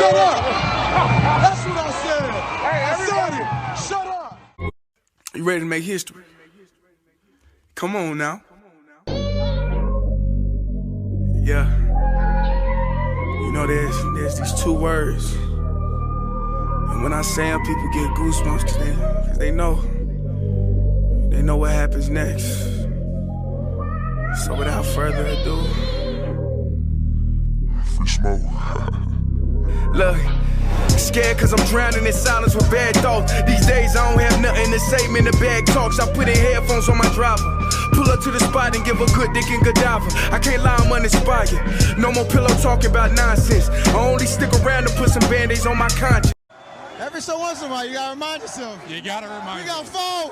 shut up. That's what I said. I said it. Shut up. You ready to make history? Come on now. Yeah. You know, there's these two words. And when I say them, people get goosebumps because they know what happens next. So without further ado, Free smoke. look, scared cause I'm drowning in silence with bad thoughts. These days I don't have nothing to say, man, the bag talks. I put in headphones on my driver, pull up to the spot and give a good dick and Godiva. I can't lie, I'm uninspired. No more pillow talking about nonsense. I only stick around to put some band-aids on my conscience. Every so once in a while, you gotta remind yourself. You gotta remind yourself. You got phone.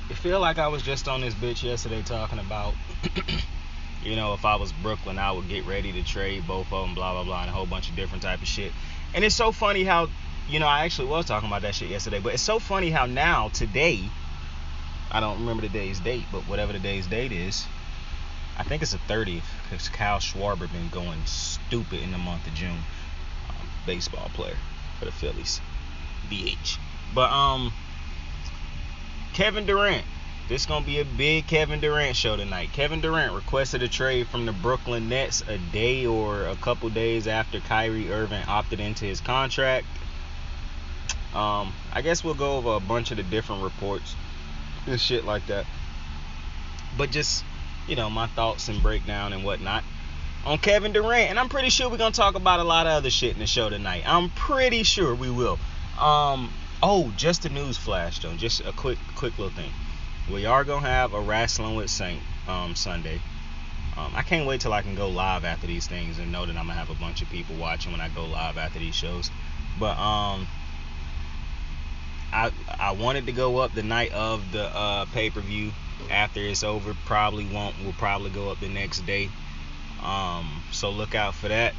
I feel like I was just on this bitch yesterday talking about, you know, if I was Brooklyn, I would get ready to trade both of them, blah, blah, blah, and a whole bunch of different type of shit. And it's so funny how, you know, I actually was talking about that shit yesterday, but it's so funny how now, today, I don't remember the day's date, but whatever the day's date is, I think it's the 30th, because Kyle Schwarber been going stupid in the month of June. Baseball player for the Phillies. BH. But, Kevin Durant. This gonna be a big Kevin Durant show tonight. Kevin Durant requested a trade from the Brooklyn Nets a day or a couple days after Kyrie Irving opted into his contract. I guess we'll go over a bunch of the different reports and shit like that. But just, you know, my thoughts and breakdown and whatnot on Kevin Durant. And I'm pretty sure we're gonna talk about a lot of other shit in the show tonight. I'm pretty sure we will. Oh, just a news flash though. Just a quick little thing. We are gonna have a Wrestling with Saint Sunday. I can't wait till I can go live after these things and know that I'm gonna have a bunch of people watching when I go live after these shows. But I wanted to go up the night of the pay-per-view. After it's over, we'll probably go up the next day. So look out for that.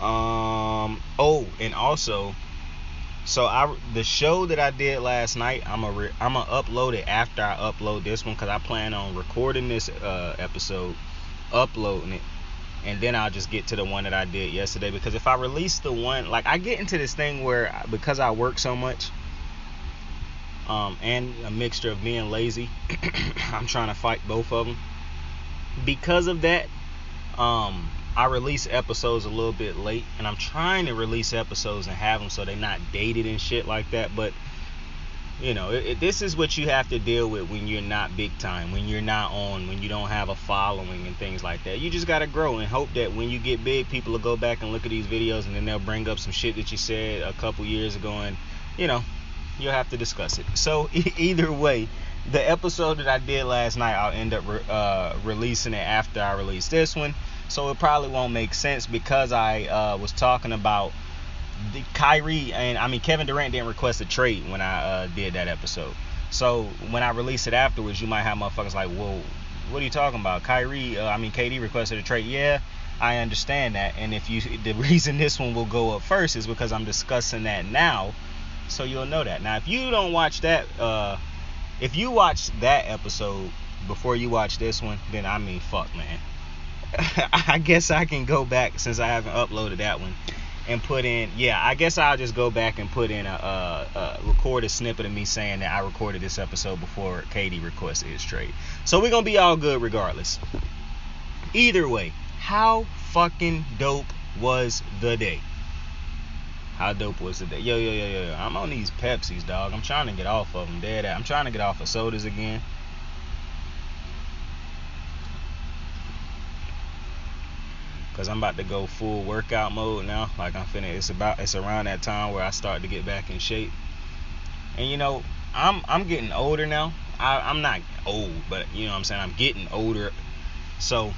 Oh, and also, so the show that I did last night, I'm gonna upload it after I upload this one, because I plan on recording this episode, uploading it, and then I'll just get to the one that I did yesterday. Because if I release the one, like, I get into this thing where, because I work so much, and a mixture of being lazy, I'm trying to fight both of them. Because of that, I release episodes a little bit late, and I'm trying to release episodes and have them so they're not dated and shit like that. But, you know, this is what you have to deal with when you're not big time, when you're not on, when you don't have a following and things like that. You just gotta grow and hope that when you get big, people will go back and look at these videos, and then they'll bring up some shit that you said a couple years ago, and, you know, you'll have to discuss it. So either way, the episode that I did last night, I'll end up releasing it after I release this one. So it probably won't make sense, because I was talking about the Kyrie, and I mean, Kevin Durant didn't request a trade when I did that episode. So when I release it afterwards, you might have motherfuckers like, whoa, what are you talking about? KD requested a trade. Yeah, I understand that. And the reason this one will go up first is because I'm discussing that now, so you'll know that. Now, if you don't watch that, if you watch that episode before you watch this one, then I mean, fuck, man. I guess I can go back, since I haven't uploaded that one, and put in, I guess I'll just go back and put in a recorded snippet of me saying that I recorded this episode before KD requested his trade. So we're gonna be all good regardless. Either way, how fucking dope was the day? How dope was the day? Yo. I'm on these Pepsis, dog. I'm trying to get off of them. I'm trying to get off of sodas again. Cause I'm about to go full workout mode now. Like, it's around that time where I start to get back in shape. And, you know, I'm getting older now. I'm not old, but, you know what I'm saying, I'm getting older. So,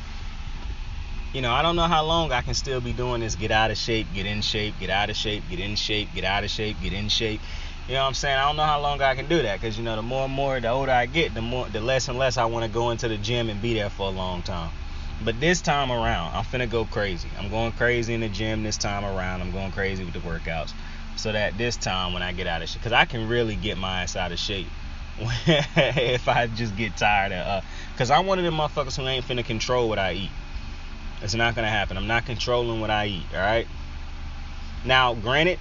you know, I don't know how long I can still be doing this get out of shape, get in shape, get out of shape, get in shape, get out of shape, get in shape. You know what I'm saying? I don't know how long I can do that, because, you know, the more and more, the older I get, the less and less I want to go into the gym and be there for a long time. But this time around, I'm finna go crazy. I'm going crazy in the gym this time around. I'm going crazy with the workouts. So that this time when I get out of shape, because I can really get my ass out of shape if I just get tired of, because I'm one of them motherfuckers who ain't finna control what I eat. It's not going to happen. I'm not controlling what I eat, all right? Now, granted,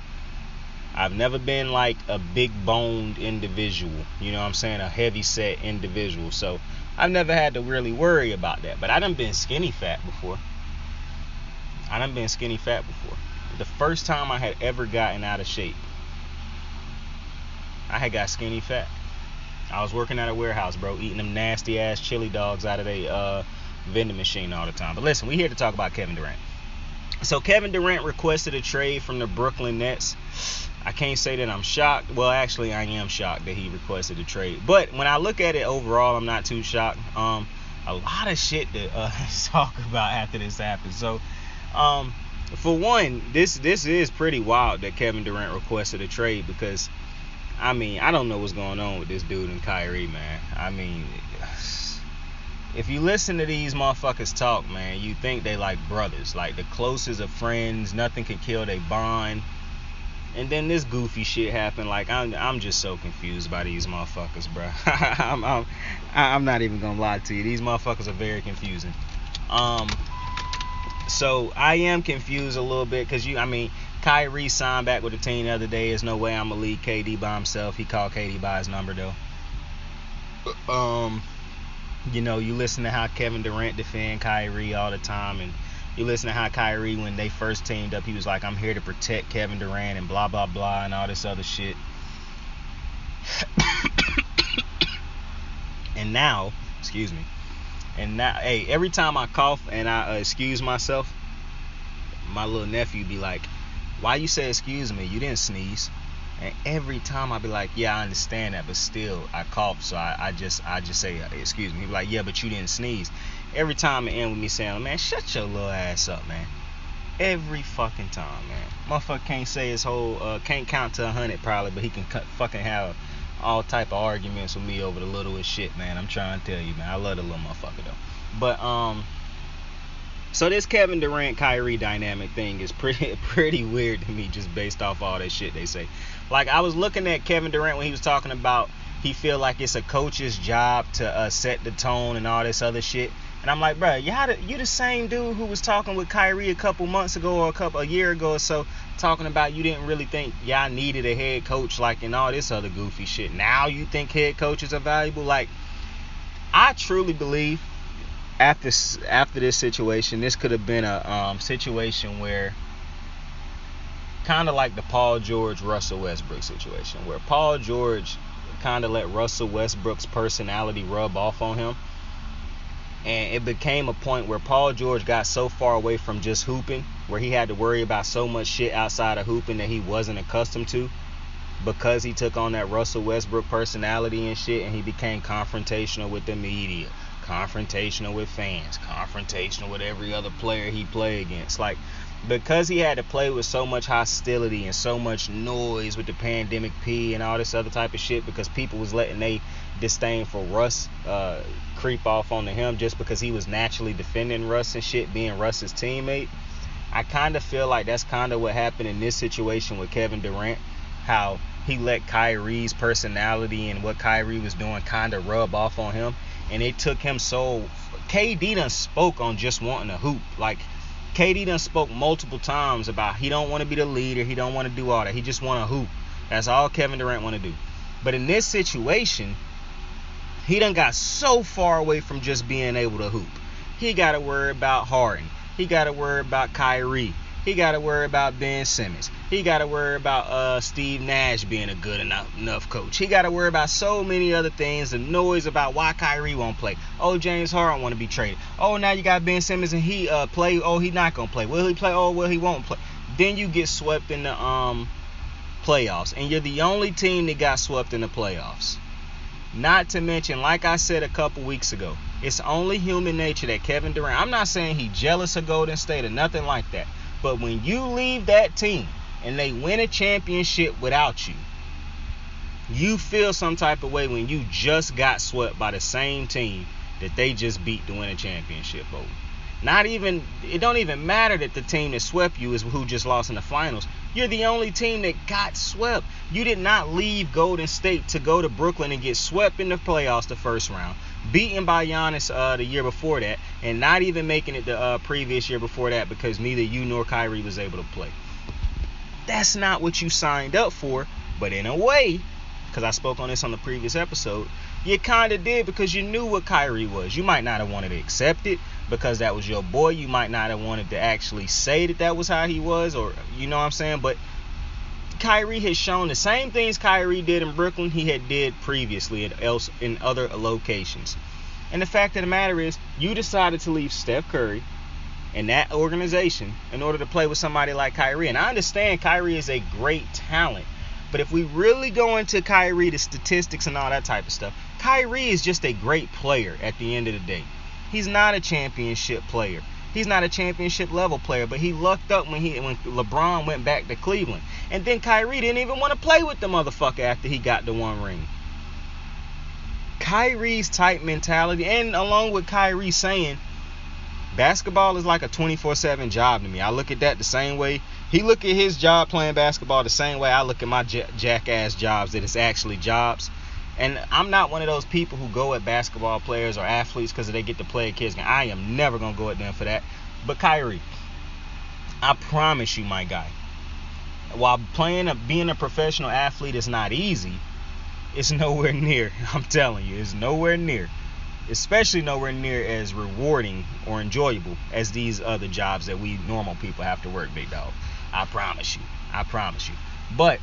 I've never been like a big boned individual, you know what I'm saying, a heavy set individual, so I've never had to really worry about that. But I done been skinny fat before. The first time I had ever gotten out of shape, I had got skinny fat. I was working at a warehouse, bro, eating them nasty ass chili dogs out of their vending machine all the time. But listen, we here to talk about Kevin Durant. So Kevin Durant requested a trade from the Brooklyn Nets. I can't say that I'm shocked. Well, actually, I am shocked that he requested a trade. But when I look at it overall, I'm not too shocked. A lot of shit to talk about after this happened. So, for one, this is pretty wild that Kevin Durant requested a trade because, I mean, I don't know what's going on with this dude and Kyrie, man. I mean, if you listen to these motherfuckers talk, man, you think they like brothers, like the closest of friends. Nothing can kill their bond. And then this goofy shit happened. Like, I'm just so confused by these motherfuckers, bro. I'm not even gonna lie to you. These motherfuckers are very confusing. So I am confused a little bit because Kyrie signed back with the team the other day. There's no way I'm gonna leave KD by himself. He called KD by his number though. You know, you listen to how Kevin Durant defend Kyrie all the time, and you listen to how Kyrie, when they first teamed up, he was like, I'm here to protect Kevin Durant and blah, blah, blah, and all this other shit. And now, hey, every time I cough and I excuse myself, my little nephew be like, why you say excuse me? You didn't sneeze. And every time I be like, yeah, I understand that, but still I cough, so I just say excuse me. He be like, yeah, but you didn't sneeze. Every time it end with me saying, man, shut your little ass up, man. Every fucking time, man. Motherfucker can't say his whole, can't count to 100 probably, but he can fucking have all type of arguments with me over the littlest shit, man. I'm trying to tell you, man. I love the little motherfucker though. But so this Kevin Durant Kyrie dynamic thing is pretty weird to me, just based off all that shit they say. Like, I was looking at Kevin Durant when he was talking about he feel like it's a coach's job to set the tone and all this other shit. And I'm like, bro, you the same dude who was talking with Kyrie a couple months ago or a year ago or so, talking about you didn't really think y'all needed a head coach, like, and all this other goofy shit. Now you think head coaches are valuable? Like, I truly believe after this situation, this could have been a situation where, kind of like the Paul George Russell Westbrook situation, where Paul George kind of let Russell Westbrook's personality rub off on him, and it became a point where Paul George got so far away from just hooping, where he had to worry about so much shit outside of hooping that he wasn't accustomed to, because he took on that Russell Westbrook personality and shit, and he became confrontational with the media, confrontational with fans, confrontational with every other player he played against. Like, because he had to play with so much hostility and so much noise with the pandemic P and all this other type of shit, because people was letting they disdain for Russ creep off onto him just because he was naturally defending Russ and shit, being Russ's teammate. I kind of feel like that's kind of what happened in this situation with Kevin Durant, how he let Kyrie's personality and what Kyrie was doing kind of rub off on him, and it took him so... KD done spoke on just wanting to hoop. Like, KD done spoke multiple times about he don't want to be the leader, he don't want to do all that, he just want to hoop. That's all Kevin Durant want to do. But in this situation, he done got so far away from just being able to hoop. He got to worry about Harden. He got to worry about Kyrie. He got to worry about Ben Simmons. He got to worry about Steve Nash being a good enough coach. He got to worry about so many other things. The noise about why Kyrie won't play. Oh, James Harden want to be traded. Oh, now you got Ben Simmons and he play. Oh, he not going to play. Will he play? Oh, well, he won't play. Then you get swept in the playoffs. And you're the only team that got swept in the playoffs. Not to mention, like I said a couple weeks ago, it's only human nature that Kevin Durant, I'm not saying he jealous of Golden State or nothing like that, but when you leave that team and they win a championship without you, you feel some type of way when you just got swept by the same team that they just beat to win a championship over. It don't even matter that the team that swept you is who just lost in the finals. You're the only team that got swept. You did not leave Golden State to go to Brooklyn and get swept in the playoffs the first round, beaten by Giannis the year before that, and not even making it the previous year before that because neither you nor Kyrie was able to play. That's not what you signed up for, but in a way, because I spoke on this on the previous episode, you kind of did because you knew what Kyrie was. You might not have wanted to accept it because that was your boy. You might not have wanted to actually say that was how he was, or you know what I'm saying, but Kyrie has shown the same things Kyrie did in Brooklyn he had did previously in other locations. And the fact of the matter is, you decided to leave Steph Curry and that organization in order to play with somebody like Kyrie. And I understand Kyrie is a great talent, but if we really go into Kyrie, the statistics and all that type of stuff, Kyrie is just a great player at the end of the day. He's not a championship player. He's not a championship level player, but he lucked up when LeBron went back to Cleveland. And then Kyrie didn't even want to play with the motherfucker after he got the one ring. Kyrie's type mentality, and along with Kyrie saying, basketball is like a 24/7 job to me. I look at that the same way. He look at his job playing basketball the same way I look at my jackass jobs, that it's actually jobs. And I'm not one of those people who go at basketball players or athletes because they get to play a kid's game. I am never going to go at them for that. But Kyrie, I promise you, my guy, while being a professional athlete is not easy, it's nowhere near. I'm telling you, it's nowhere near. Especially nowhere near as rewarding or enjoyable as these other jobs that we normal people have to work, big dog. I promise you. I promise you. But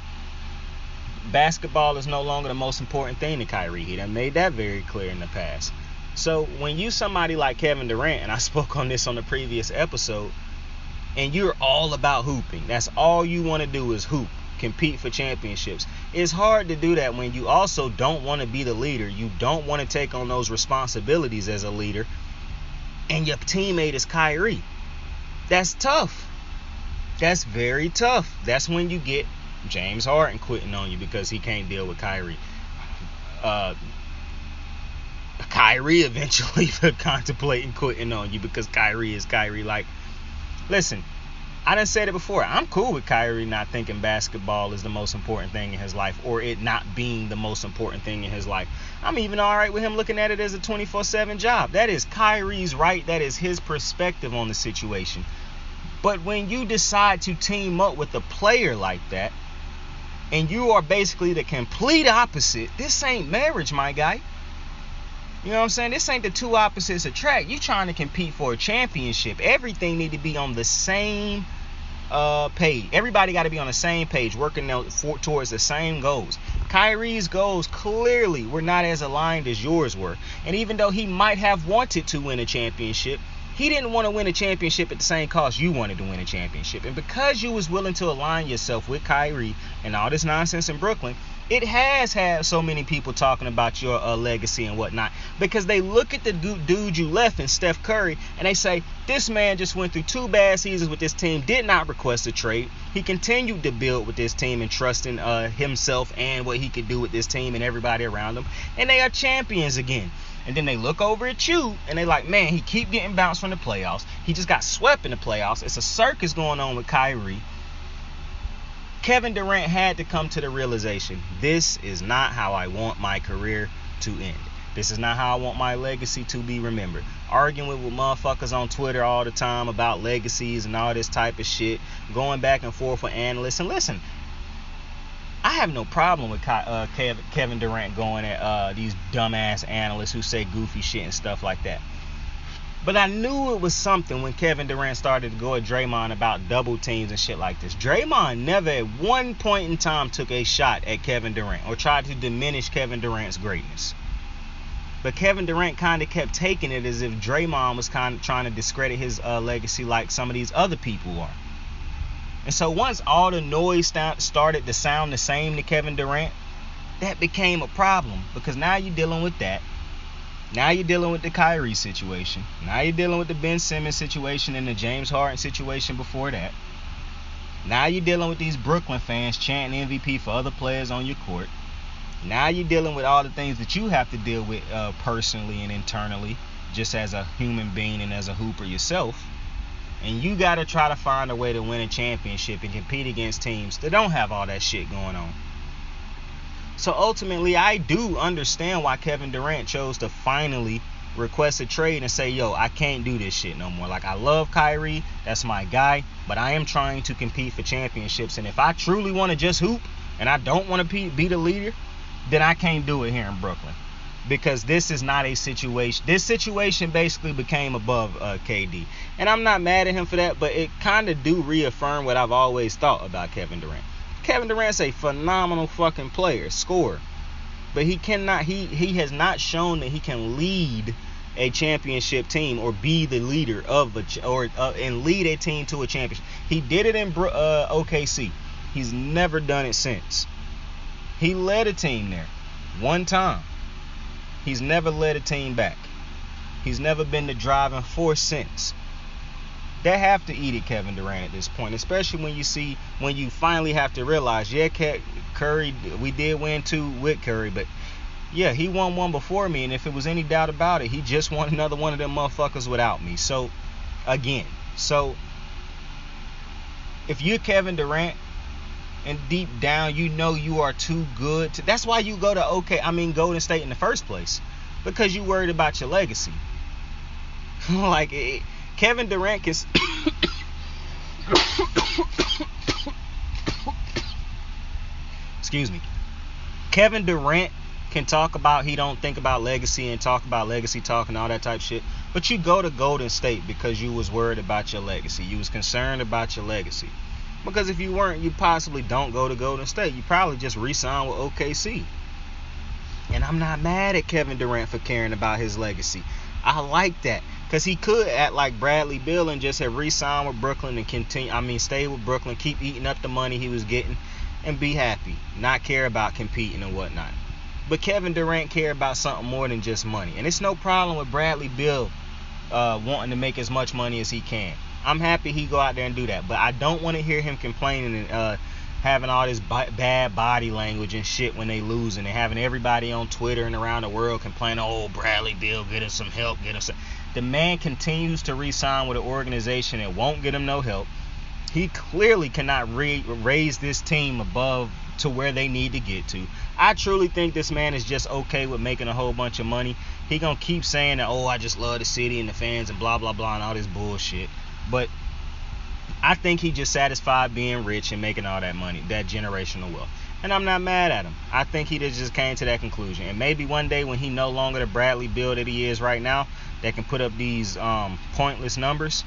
basketball is no longer the most important thing to Kyrie. He done made that very clear in the past. So when you somebody like Kevin Durant, and I spoke on this on the previous episode, and you're all about hooping, that's all you want to do is hoop, compete for championships. It's hard to do that when you also don't want to be the leader. You don't want to take on those responsibilities as a leader, and your teammate is Kyrie. That's tough. That's very tough. That's when you get James Harden quitting on you because he can't deal with Kyrie. Kyrie eventually contemplating quitting on you because Kyrie is Kyrie. Like, listen, I done said it before. I'm cool with Kyrie not thinking basketball is the most important thing in his life, or it not being the most important thing in his life. I'm even all right with him looking at it as a 24/7 job. That is Kyrie's right. That is his perspective on the situation. But when you decide to team up with a player like that, and you are basically the complete opposite, this ain't marriage, my guy. You know what I'm saying? This ain't the two opposites attract. You trying to compete for a championship. Everything need to be on the same page. Everybody got to be on the same page, working towards the same goals. Kyrie's goals clearly were not as aligned as yours were. And even though he might have wanted to win a championship, he didn't want to win a championship at the same cost you wanted to win a championship. And because you was willing to align yourself with Kyrie and all this nonsense in Brooklyn, it has had so many people talking about your legacy and whatnot, because they look at the dude you left in Steph Curry and they say, this man just went through 2 bad seasons with this team, did not request a trade. He continued to build with this team and trusting himself and what he could do with this team and everybody around him, and they are champions again. And then they look over at you and they like, man, he keep getting bounced from the playoffs. He just got swept in the playoffs. It's a circus going on with Kyrie. Kevin Durant had to come to the realization, this is not how I want my career to end. This is not how I want my legacy to be remembered. Arguing with motherfuckers on Twitter all the time about legacies and all this type of shit. Going back and forth with analysts. And listen, I have no problem with Kevin Durant going at these dumbass analysts who say goofy shit and stuff like that. But I knew it was something when Kevin Durant started to go at Draymond about double teams and shit like this. Draymond never at one point in time took a shot at Kevin Durant or tried to diminish Kevin Durant's greatness. But Kevin Durant kind of kept taking it as if Draymond was kind of trying to discredit his legacy like some of these other people are. And so once all the noise started to sound the same to Kevin Durant, that became a problem, because now you're dealing with that. Now you're dealing with the Kyrie situation. Now you're dealing with the Ben Simmons situation and the James Harden situation before that. Now you're dealing with these Brooklyn fans chanting MVP for other players on your court. Now you're dealing with all the things that you have to deal with personally and internally, just as a human being and as a hooper yourself. And you got to try to find a way to win a championship and compete against teams that don't have all that shit going on. So ultimately, I do understand why Kevin Durant chose to finally request a trade and say, yo, I can't do this shit no more. Like, I love Kyrie, that's my guy, but I am trying to compete for championships, and if I truly want to just hoop and I don't want to be the leader, then I can't do it here in Brooklyn, because this is not a situation. This situation basically became above KD, and I'm not mad at him for that, but it kind of do reaffirm what I've always thought about Kevin Durant. Kevin Durant's a phenomenal fucking player, scorer, but he has not shown that he can lead a championship team or be the leader of and lead a team to a championship. He did it in OKC. He's never done it since. He led a team there one time. He's never led a team back. He's never been the driving force since. They have to eat it, Kevin Durant, at this point, especially when you finally have to realize, yeah, Curry, we did win 2 with Curry, but yeah, he won 1 before me, and if it was any doubt about it, he just won another one of them motherfuckers without me. So, again, if you're Kevin Durant, and deep down you know you are too good that's why you go to Golden State in the first place, because you worried about your legacy. Kevin Durant can excuse me. Kevin Durant can talk about he don't think about legacy and talk about legacy talk and all that type of shit, but you go to Golden State because you was worried about your legacy. You was concerned about your legacy. Because if you weren't, you possibly don't go to Golden State. You probably just re-sign with OKC. And I'm not mad at Kevin Durant for caring about his legacy. I like that. Because he could act like Bradley Beal and just have re-signed with Brooklyn and stay with Brooklyn, keep eating up the money he was getting, and be happy. Not care about competing and whatnot. But Kevin Durant care about something more than just money. And it's no problem with Bradley Beal wanting to make as much money as he can. I'm happy he go out there and do that, but I don't want to hear him complaining and having all this bad body language and shit when they lose, and having everybody on Twitter and around the world complaining, oh, Bradley Beal, get us some help, The man continues to re-sign with an organization that won't get him no help. He clearly cannot raise this team above to where they need to get to. I truly think this man is just okay with making a whole bunch of money. He gonna keep saying that, oh, I just love the city and the fans and blah, blah, blah, and all this bullshit. But I think he just satisfied being rich and making all that money, that generational wealth. And I'm not mad at him. I think he just came to that conclusion. And maybe one day when he no longer the Bradley Beal that he is right now, that can put up these pointless numbers,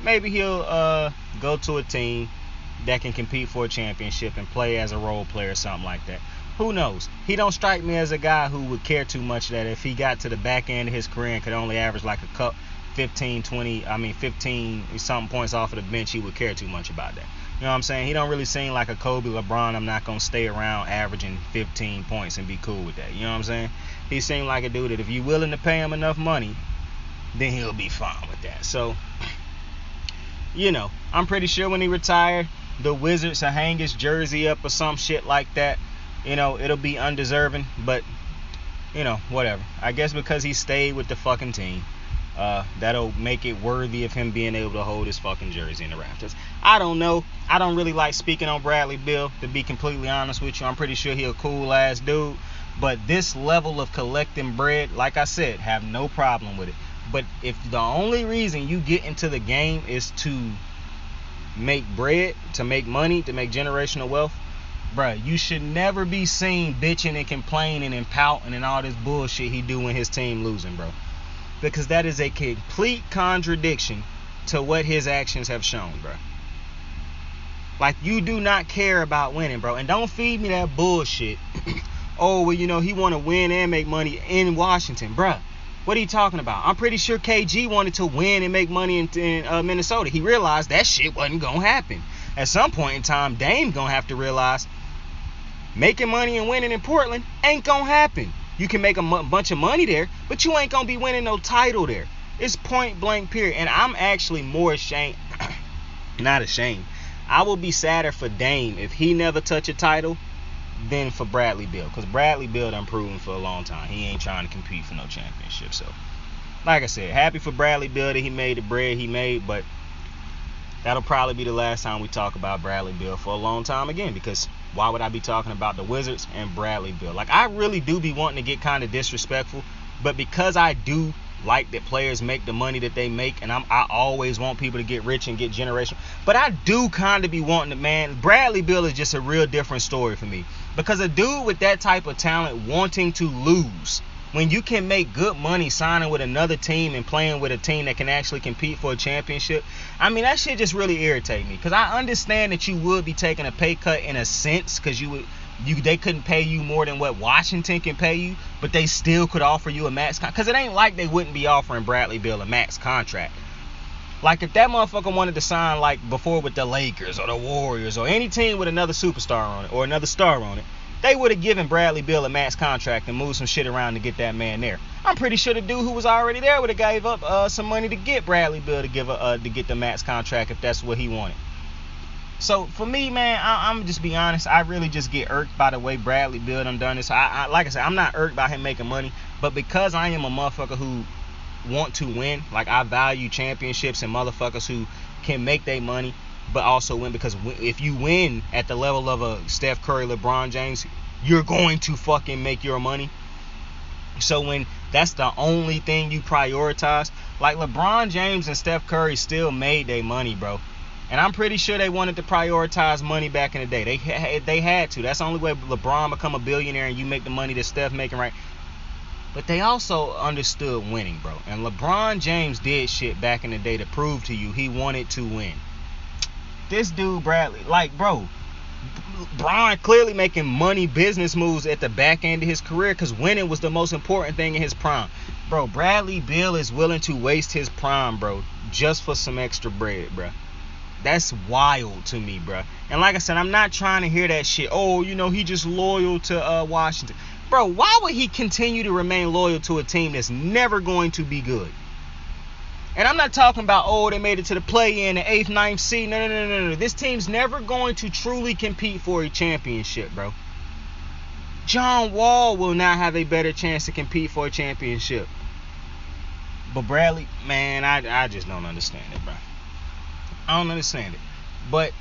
maybe he'll go to a team that can compete for a championship and play as a role player or something like that. Who knows? He don't strike me as a guy who would care too much that if he got to the back end of his career and could only average like 15 something points off of the bench, he would care too much about that. You know what I'm saying? He don't really seem like a Kobe, LeBron. I'm not going to stay around averaging 15 points and be cool with that. You know what I'm saying? He seemed like a dude that if you're willing to pay him enough money, then he'll be fine with that. So, I'm pretty sure when he retired, the Wizards will hang his jersey up or some shit like that. It'll be undeserving, but, whatever. I guess because he stayed with the fucking team, that'll make it worthy of him being able to hold his fucking jersey in the rafters. I don't know. I don't really like speaking on Bradley Beal, to be completely honest with you. I'm pretty sure he's a cool ass dude, but this level of collecting bread, like I said, have no problem with it. But if the only reason you get into the game is to make bread, to make money, to make generational wealth, bruh, you should never be seen bitching and complaining and pouting and all this bullshit he do when his team losing, bro. Because that is a complete contradiction to what his actions have shown, bro. Like, you do not care about winning, bro. And don't feed me that bullshit. Oh, well, he want to win and make money in Washington, bro. What are you talking about? I'm pretty sure KG wanted to win and make money in Minnesota. He realized that shit wasn't going to happen. At some point in time, Dame going to have to realize making money and winning in Portland ain't going to happen. You can make a bunch of money there, but you ain't going to be winning no title there. It's point blank period. And I'm actually more ashamed. Not ashamed. I will be sadder for Dame if he never touch a title than for Bradley Beal. Because Bradley Beal done proven for a long time he ain't trying to compete for no championship. So, like I said, happy for Bradley Beal that he made the bread he made. But that'll probably be the last time we talk about Bradley Beal for a long time again. Because why would I be talking about the Wizards and Bradley Beal? Like, I really do be wanting to get kind of disrespectful. But because I do like that players make the money that they make, and I always want people to get rich and get generational. But I do kind of be wanting to, man. Bradley Beal is just a real different story for me, because a dude with that type of talent wanting to lose when you can make good money signing with another team and playing with a team that can actually compete for a championship. I mean, that shit just really irritates me, because I understand that you would be taking a pay cut in a sense, because they couldn't pay you more than what Washington can pay you, but they still could offer you a max contract. Because it ain't like they wouldn't be offering Bradley Beal a max contract. Like, if that motherfucker wanted to sign like before with the Lakers or the Warriors or any team with another superstar on it or another star on it, they would have given Bradley Beal a max contract and moved some shit around to get that man there. I'm pretty sure the dude who was already there would have gave up some money to get Bradley Beal to get the max contract if that's what he wanted. So for me, man, I'm just be honest. I really just get irked by the way Bradley Beal done this. I like I said, I'm not irked by him making money, but because I am a motherfucker who want to win, like I value championships and motherfuckers who can make their money but also win, because if you win at the level of a Steph Curry, LeBron James, you're going to fucking make your money. So when that's the only thing you prioritize, like LeBron James and Steph Curry still made their money, bro. And I'm pretty sure they wanted to prioritize money back in the day. They had to. That's the only way LeBron become a billionaire and you make the money that Steph making, right? But they also understood winning, bro. And LeBron James did shit back in the day to prove to you he wanted to win. This dude, Bradley, like, bro, Bron clearly making money business moves at the back end of his career because winning was the most important thing in his prime. Bro, Bradley Beal is willing to waste his prime, bro, just for some extra bread, bro. That's wild to me, bro. And like I said, I'm not trying to hear that shit. Oh, you know, he just loyal to Washington. Bro, why would he continue to remain loyal to a team that's never going to be good? And I'm not talking about, oh, they made it to the play-in, the 8th, 9th seed. No. This team's never going to truly compete for a championship, bro. John Wall will not have a better chance to compete for a championship. But Bradley, man, I just don't understand it, bro. I don't understand it. But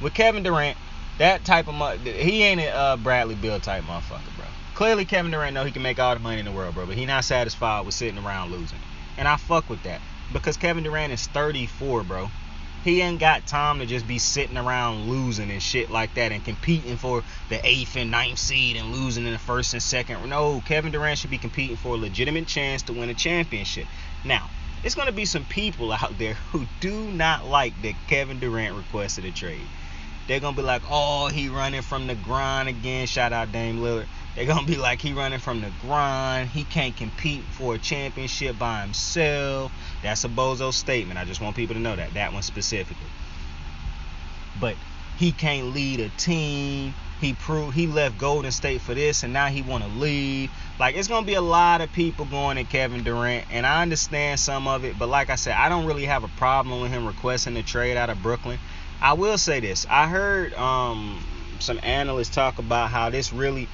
with Kevin Durant, that type of he ain't a Bradley Beal type motherfucker, bro. Clearly Kevin Durant know he can make all the money in the world, bro, but he not satisfied with sitting around losing. And I fuck with that, because Kevin Durant is 34, bro. He ain't got time to just be sitting around losing and shit like that and competing for the 8th and 9th seed and losing in the 1st and 2nd. No, Kevin Durant should be competing for a legitimate chance to win a championship. Now, it's going to be some people out there who do not like that Kevin Durant requested a trade. They're going to be like, oh, he running from the grind again. Shout out Dame Lillard. They're going to be like, he running from the grind. He can't compete for a championship by himself. That's a bozo statement. I just want people to know that one specifically. But he can't lead a team. He left Golden State for this, and now he want to leave. Like, it's going to be a lot of people going at Kevin Durant, and I understand some of it. But like I said, I don't really have a problem with him requesting a trade out of Brooklyn. I will say this. I heard some analysts talk about how this really,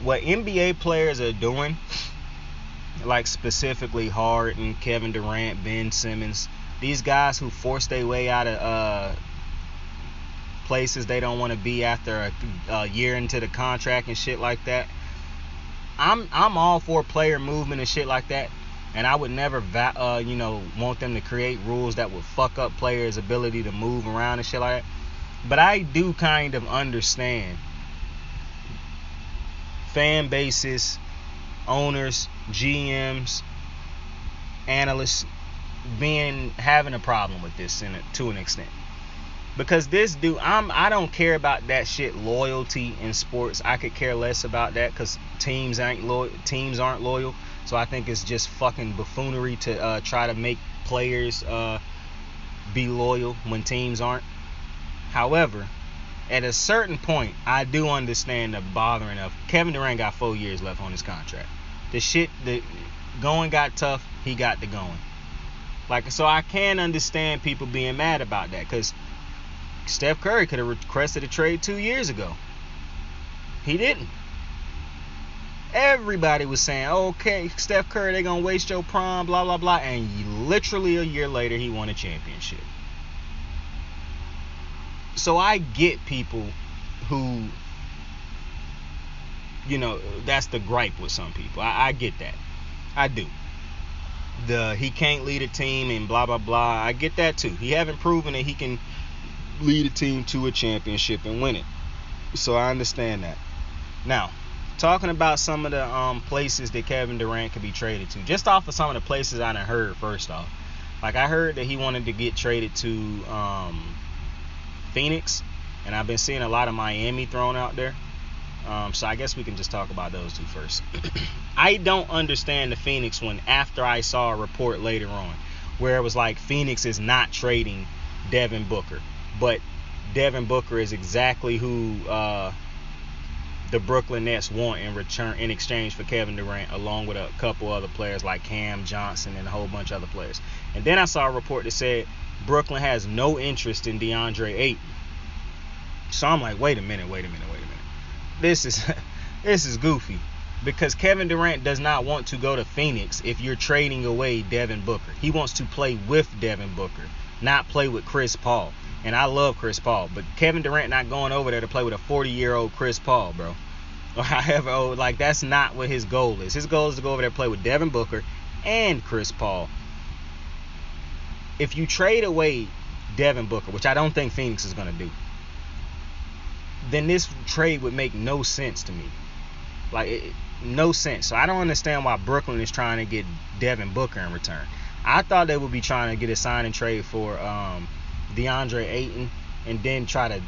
what NBA players are doing, like specifically Harden, Kevin Durant, Ben Simmons, these guys who force their way out of places they don't want to be after a year into the contract and shit like that. I'm all for player movement and shit like that, and I would never want them to create rules that would fuck up players' ability to move around and shit like that. But I do kind of understand fan bases, owners, GMs, analysts having a problem with this to an extent. Because this dude, I don't care about that shit, loyalty in sports. I could care less about that, because teams aren't loyal. So I think it's just fucking buffoonery to try to make players be loyal when teams aren't. However, at a certain point, I do understand the bothering of Kevin Durant got 4 years left on his contract. The going got tough, he got the going. Like, so I can understand people being mad about that, because Steph Curry could have requested a trade 2 years ago. He didn't. Everybody was saying, okay, Steph Curry, they're going to waste your prime, blah, blah, blah. And literally a year later, he won a championship. So I get people who, that's the gripe with some people. I get that. I do. he can't lead a team and blah blah blah. I get that too. He haven't proven that he can lead a team to a championship and win it. So I understand that. Now, talking about some of the places that Kevin Durant could be traded to, just off of some of the places I done heard. First off, like I heard that he wanted to get traded to Phoenix, and I've been seeing a lot of Miami thrown out there. So I guess we can just talk about those two first. I don't understand the Phoenix one after I saw a report later on where it was like Phoenix is not trading Devin Booker, but Devin Booker is exactly who the Brooklyn Nets want in exchange for Kevin Durant, along with a couple other players like Cam Johnson and a whole bunch of other players. And then I saw a report that said Brooklyn has no interest in DeAndre Ayton. So I'm like, wait a minute. This is goofy, because Kevin Durant does not want to go to Phoenix if you're trading away Devin Booker. He wants to play with Devin Booker, not play with Chris Paul. And I love Chris Paul, but Kevin Durant not going over there to play with a 40-year-old Chris Paul, bro. Or however old. Like, that's not what his goal is. His goal is to go over there and play with Devin Booker and Chris Paul. If you trade away Devin Booker, which I don't think Phoenix is going to do, then this trade would make no sense to me. No sense. So I don't understand why Brooklyn is trying to get Devin Booker in return. I thought they would be trying to get a sign and trade for DeAndre Ayton, and then try to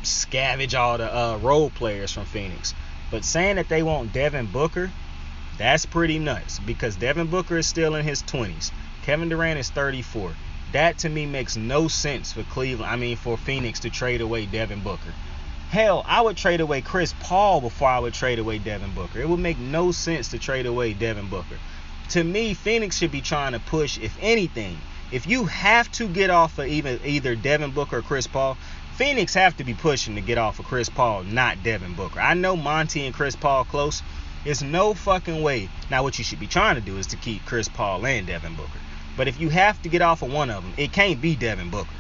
scavenge all the role players from Phoenix. But saying that they want Devin Booker, that's pretty nuts, because Devin Booker is still in his 20s. Kevin Durant is 34. That to me makes no sense for for Phoenix to trade away Devin Booker. Hell, I would trade away Chris Paul before I would trade away Devin Booker. It would make no sense to trade away Devin Booker. To me, Phoenix should be trying to push, if anything. If you have to get off of either Devin Booker or Chris Paul, Phoenix have to be pushing to get off of Chris Paul, not Devin Booker. I know Monty and Chris Paul close. There's no fucking way. Now, what you should be trying to do is to keep Chris Paul and Devin Booker. But if you have to get off of one of them, it can't be Devin Booker.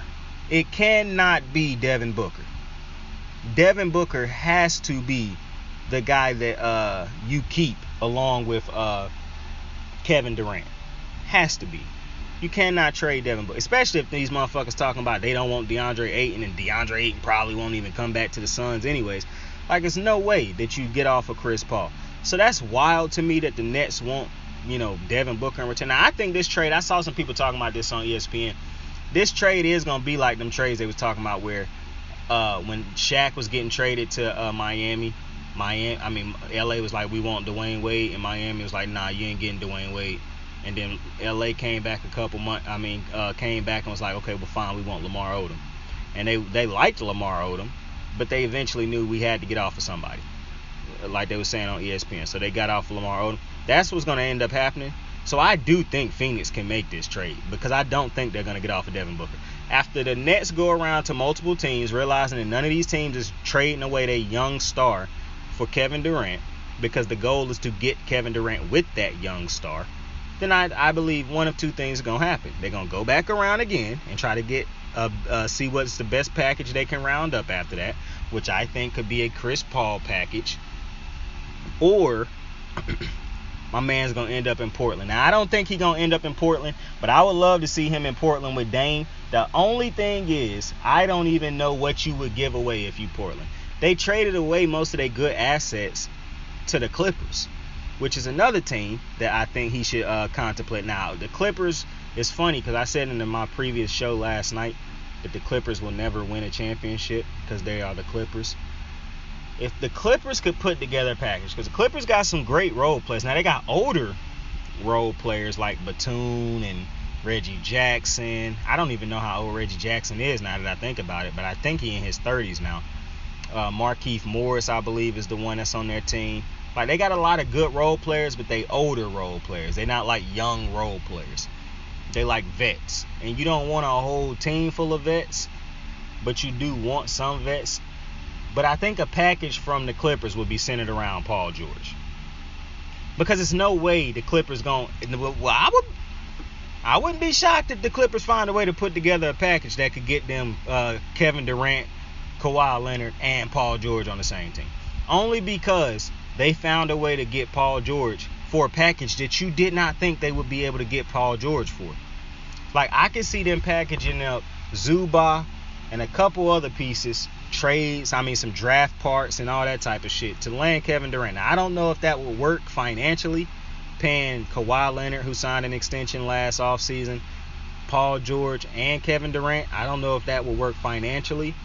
It cannot be Devin Booker. Devin Booker has to be the guy that you keep along with Kevin Durant. Has to be. You cannot trade Devin Booker, especially if these motherfuckers talking about they don't want DeAndre Ayton, and DeAndre Ayton probably won't even come back to the Suns anyways. Like, there's no way that you get off of Chris Paul. So that's wild to me that the Nets want, Devin Booker in return. Now, I think this trade, I saw some people talking about this on ESPN. This trade is going to be like them trades they was talking about where when Shaq was getting traded to LA was like, we want Dwayne Wade, and Miami was like, nah, you ain't getting Dwayne Wade. And then LA came back came back and was like, okay, well, fine, we want Lamar Odom. And they liked Lamar Odom, but they eventually knew we had to get off of somebody, like they were saying on ESPN. So they got off of Lamar Odom. That's what's going to end up happening. So I do think Phoenix can make this trade, because I don't think they're going to get off of Devin Booker. After the Nets go around to multiple teams, realizing that none of these teams is trading away their young star for Kevin Durant, because the goal is to get Kevin Durant with that young star, then I believe one of two things is going to happen. They're going to go back around again and try to get see what's the best package they can round up after that, which I think could be a Chris Paul package, or my man's going to end up in Portland. Now, I don't think he's going to end up in Portland, but I would love to see him in Portland with Dame. The only thing is, I don't even know what you would give away if you Portland. They traded away most of their good assets to the Clippers, which is another team that I think he should contemplate. Now, the Clippers, is funny because I said in my previous show last night that the Clippers will never win a championship because they are the Clippers. If the Clippers could put together a package, because the Clippers got some great role players. Now, they got older role players like Batum and Reggie Jackson. I don't even know how old Reggie Jackson is now that I think about it, but I think he's in his 30s now. Markieff Morris, I believe, is the one that's on their team. Like, they got a lot of good role players, but they older role players. They're not like young role players. They like vets. And you don't want a whole team full of vets, but you do want some vets. But I think a package from the Clippers would be centered around Paul George. Because there's no way the Clippers going to... Well, I wouldn't be shocked if the Clippers find a way to put together a package that could get them Kevin Durant, Kawhi Leonard, and Paul George on the same team. Only because they found a way to get Paul George for a package that you did not think they would be able to get Paul George for. Like, I could see them packaging up Zubac and a couple other pieces, trades, some draft parts and all that type of shit to land Kevin Durant. Now, I don't know if that would work financially, paying Kawhi Leonard, who signed an extension last offseason, Paul George, and Kevin Durant. I don't know if that would work financially,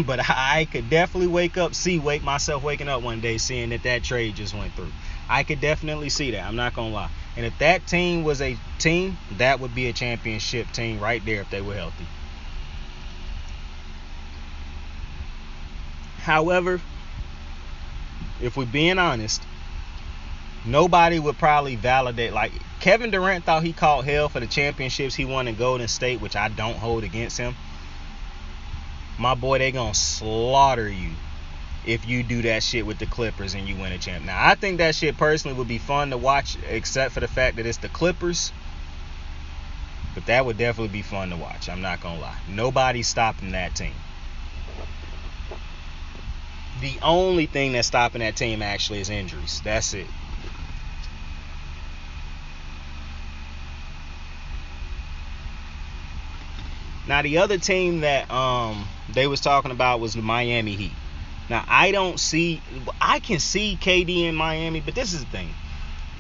but I could definitely wake myself waking up one day seeing that trade just went through. I could definitely see that. I'm not going to lie. And if that team was a team, that would be a championship team right there if they were healthy. However, if we're being honest, nobody would probably validate. Like, Kevin Durant thought he caught hell for the championships he won in Golden State, which I don't hold against him. My boy, they gonna slaughter you if you do that shit with the Clippers and you win a champ. Now, I think that shit personally would be fun to watch, except for the fact that it's the Clippers. But that would definitely be fun to watch. I'm not gonna lie. Nobody's stopping that team. The only thing that's stopping that team actually is injuries. That's it. Now, the other team that they was talking about was the Miami Heat. Now, I can see KD in Miami, but this is the thing.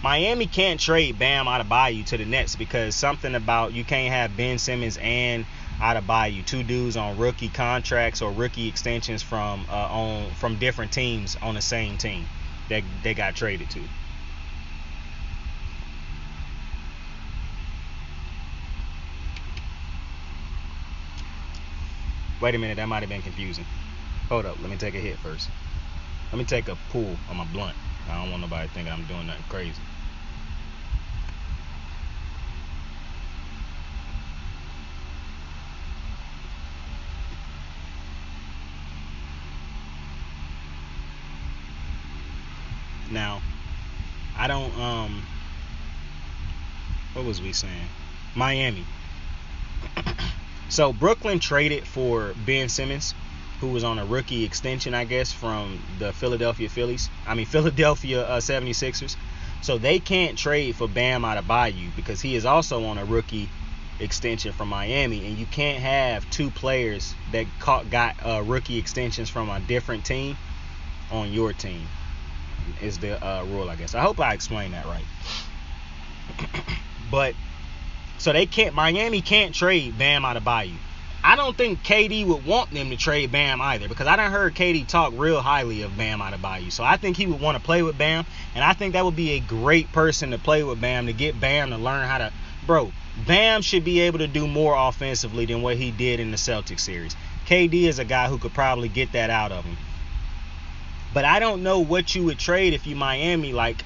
Miami can't trade Bam Adebayo to the Nets because something about you can't have Ben Simmons and Adebayo, two dudes on rookie contracts or rookie extensions from different teams on the same team that they got traded to. Wait a minute, that might have been confusing. Hold up, let me take a hit first. Let me take a pull on my blunt. I don't want nobody thinking I'm doing nothing crazy. Now, I don't, what was we saying? Miami. So, Brooklyn traded for Ben Simmons, who was on a rookie extension, I guess, from the Philadelphia 76ers. So, they can't trade for Bam Adebayo because he is also on a rookie extension from Miami. And you can't have two players that got rookie extensions from a different team on your team, is the rule, I guess. I hope I explained that right. But so Miami can't trade Bam Adebayo. I don't think KD would want them to trade Bam either, because I done heard KD talk real highly of Bam Adebayo. So I think he would want to play with Bam, and I think that would be a great person to play with Bam, to get Bam to learn how to... Bro, Bam should be able to do more offensively than what he did in the Celtics series. KD is a guy who could probably get that out of him. But I don't know what you would trade if you Miami. Like,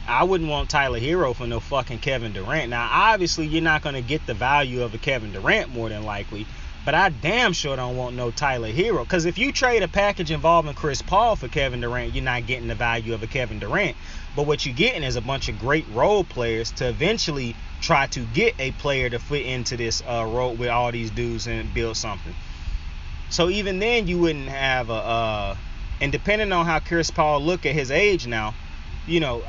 I wouldn't want Tyler Hero for no fucking Kevin Durant. Now, obviously, you're not going to get the value of a Kevin Durant more than likely. But I damn sure don't want no Tyler Hero. Because if you trade a package involving Chris Paul for Kevin Durant, you're not getting the value of a Kevin Durant. But what you're getting is a bunch of great role players to eventually try to get a player to fit into this role with all these dudes and build something. So even then, you wouldn't have a... and depending on how Chris Paul look at his age now, you know,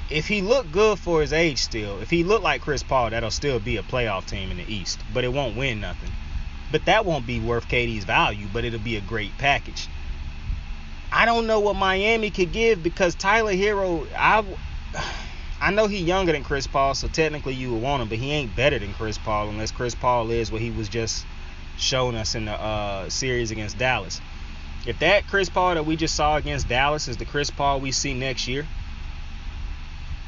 if he looked good for his age still, if he looked like Chris Paul, that'll still be a playoff team in the East. But it won't win nothing. But that won't be worth KD's value, but it'll be a great package. I don't know what Miami could give, because Tyler Hero, I know he's younger than Chris Paul, so technically you would want him, but he ain't better than Chris Paul unless Chris Paul is what he was just showing us in the series against Dallas. If that Chris Paul that we just saw against Dallas is the Chris Paul we see next year,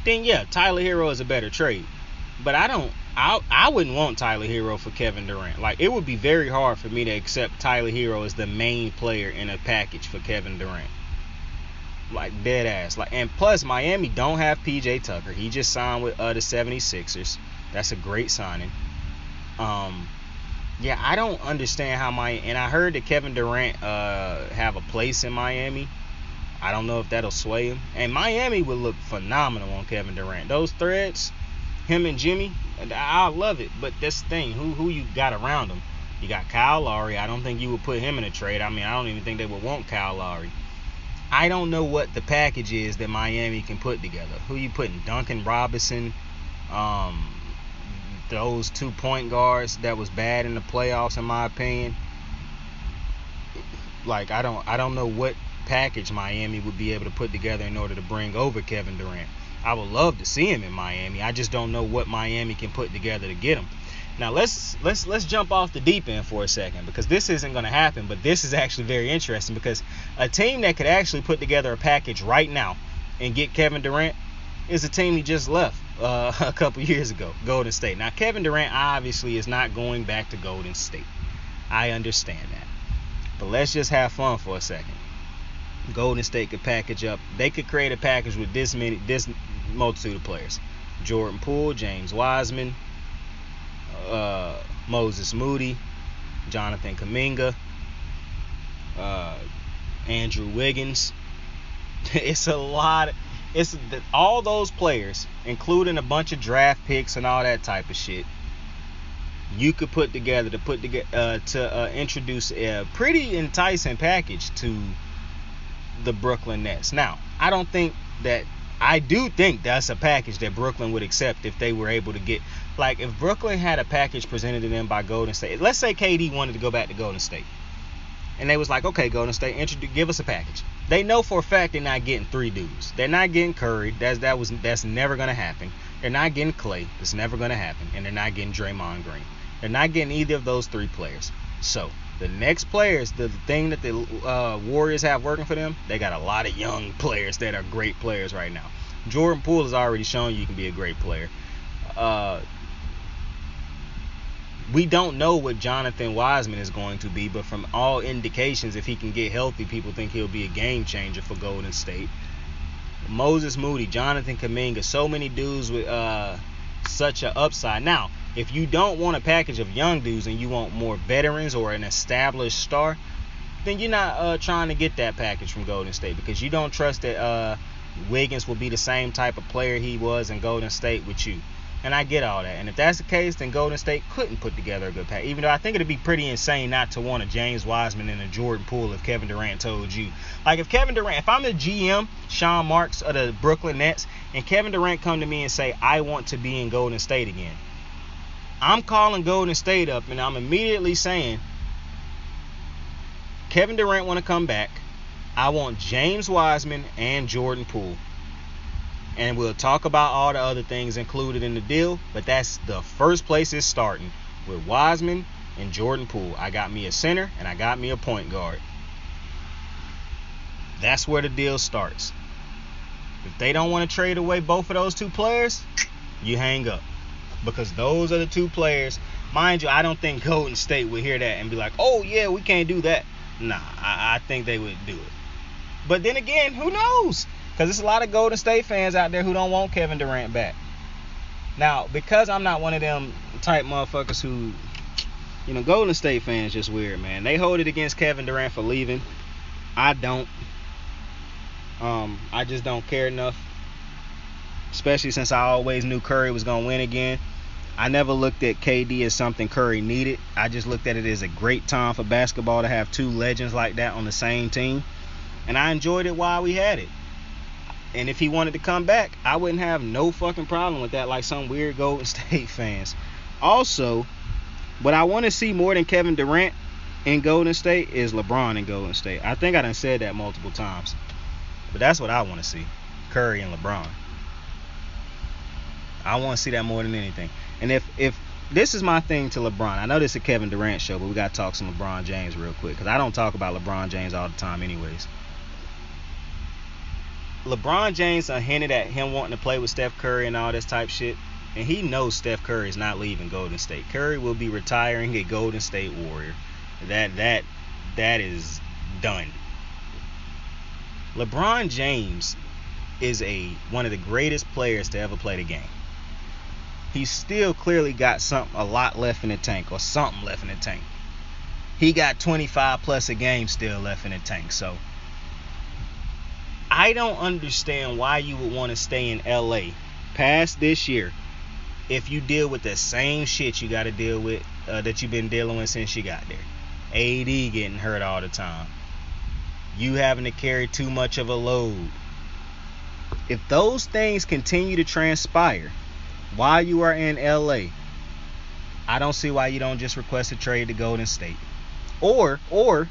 then yeah, Tyler Hero is a better trade. But I wouldn't want Tyler Hero for Kevin Durant. Like, it would be very hard for me to accept Tyler Hero as the main player in a package for Kevin Durant. Like, dead ass. Like, and plus, Miami don't have PJ Tucker. He just signed with the 76ers. That's a great signing. Yeah, I don't understand how and I heard that Kevin Durant have a place in Miami. I don't know if that'll sway him. And Miami would look phenomenal on Kevin Durant. Those threads, him and Jimmy, I love it. But that's the thing, who you got around him? You got Kyle Lowry. I don't think you would put him in a trade. I mean, I don't even think they would want Kyle Lowry. I don't know what the package is that Miami can put together. Who you putting? Duncan Robinson, those 2 point guards that was bad in the playoffs, in my opinion. Like, I don't know what package Miami would be able to put together in order to bring over Kevin Durant. I would love to see him in Miami. I just don't know what Miami can put together to get him. Now let's jump off the deep end for a second, because this isn't going to happen, but this is actually very interesting, because a team that could actually put together a package right now and get Kevin Durant is a team he just left a couple years ago, Golden State. Now, Kevin Durant obviously is not going back to Golden State. I understand that. But let's just have fun for a second. Golden State could package up. They could create a package with this multitude of players. Jordan Poole, James Wiseman, Moses Moody, Jonathan Kuminga, Andrew Wiggins. It's a lot. It's all those players, including a bunch of draft picks and all that type of shit. You could put together to introduce a pretty enticing package to the Brooklyn Nets. Now, I do think that's a package that Brooklyn would accept if they were able to get. Like, if Brooklyn had a package presented to them by Golden State, let's say KD wanted to go back to Golden State, and they was like, okay, Golden State, give us a package. They know for a fact they're not getting 3 dudes. They're not getting Curry. That's never gonna happen. They're not getting Clay. That's never gonna happen. And they're not getting Draymond Green. They're not getting either of those 3 players. So the next players, the thing that the Warriors have working for them, they got a lot of young players that are great players right now. Jordan Poole has already shown you can be a great player. We don't know what Jonathan Wiseman is going to be, but from all indications, if he can get healthy, people think he'll be a game changer for Golden State. Moses Moody, Jonathan Kuminga, so many dudes with such an upside. Now, if you don't want a package of young dudes and you want more veterans or an established star, then you're not trying to get that package from Golden State, because you don't trust that Wiggins will be the same type of player he was in Golden State with you. And I get all that. And if that's the case, then Golden State couldn't put together a good pack. Even though I think it'd be pretty insane not to want a James Wiseman and a Jordan Poole if Kevin Durant told you. Like, if I'm the GM, Sean Marks of the Brooklyn Nets, and Kevin Durant come to me and say, I want to be in Golden State again, I'm calling Golden State up and I'm immediately saying, Kevin Durant want to come back. I want James Wiseman and Jordan Poole. And we'll talk about all the other things included in the deal, but that's the first place it's starting, with Wiseman and Jordan Poole. I got me a center and I got me a point guard. That's where the deal starts. If they don't want to trade away both of those 2 players, you hang up. Because those are the 2 players. Mind you, I don't think Golden State would hear that and be like, oh yeah, we can't do that. Nah, I think they would do it. But then again, who knows? Because there's a lot of Golden State fans out there who don't want Kevin Durant back. Now, because I'm not one of them type motherfuckers who, Golden State fans just weird, man. They hold it against Kevin Durant for leaving. I don't. I just don't care enough. Especially since I always knew Curry was going to win again. I never looked at KD as something Curry needed. I just looked at it as a great time for basketball to have 2 legends like that on the same team. And I enjoyed it while we had it. And if he wanted to come back, I wouldn't have no fucking problem with that, like some weird Golden State fans. Also, what I want to see more than Kevin Durant in Golden State is LeBron in Golden State. I think I done said that multiple times. But that's what I want to see. Curry and LeBron. I want to see that more than anything. And if this is my thing to LeBron. I know this is a Kevin Durant show, but we got to talk some LeBron James real quick, because I don't talk about LeBron James all the time anyways. LeBron James hinted at him wanting to play with Steph Curry and all this type shit. And he knows Steph Curry is not leaving Golden State. Curry will be retiring a Golden State Warrior. That is done. LeBron James is one of the greatest players to ever play the game. He's still clearly got a lot left in the tank, or something left in the tank. He got 25 plus a game still left in the tank. So I don't understand why you would want to stay in LA past this year if you deal with the same shit you got to deal with that you've been dealing with since you got there. AD getting hurt all the time. you having to carry too much of a load. If those things continue to transpire while you are in LA, I don't see why you don't just request a trade to Golden State. Or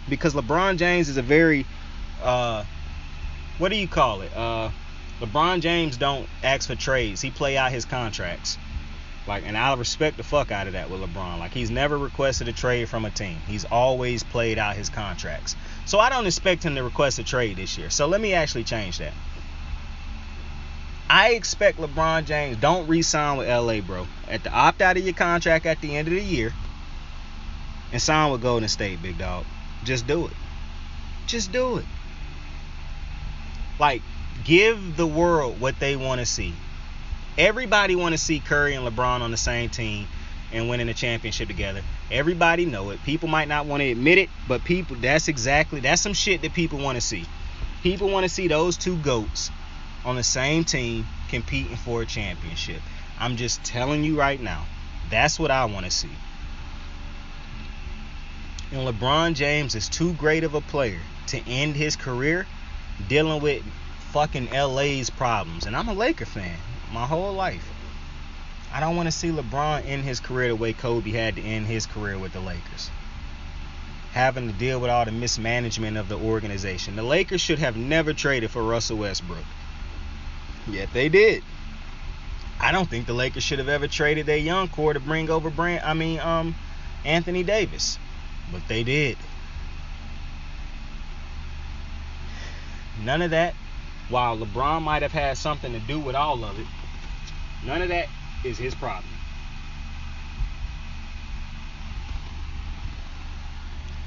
because LeBron James is a very what do you call it? LeBron James don't ask for trades. He play out his contracts. And I respect the fuck out of that with LeBron. He's never requested a trade from a team. He's always played out his contracts. So I don't expect him to request a trade this year. So let me actually change that. I expect LeBron James, don't re-sign with LA, bro. Opt out of your contract at the end of the year and sign with Golden State, big dog. Just do it. Just do it. Give the world what they want to see. Everybody want to see Curry and LeBron on the same team and winning a championship together. Everybody know it. People might not want to admit it, but that's some shit that people want to see. People want to see those two GOATs on the same team competing for a championship. I'm just telling you right now, that's what I want to see. And LeBron James is too great of a player to end his career dealing with fucking LA's problems. And I'm a Laker fan my whole life. I don't want to see LeBron end his career the way Kobe had to end his career with the Lakers, having to deal with all the mismanagement of the organization. The Lakers should have never traded for Russell Westbrook, yet they did. I don't think the Lakers should have ever traded their young core to bring over Anthony Davis, but they did. None of that, while LeBron might have had something to do with all of it, none of that is his problem.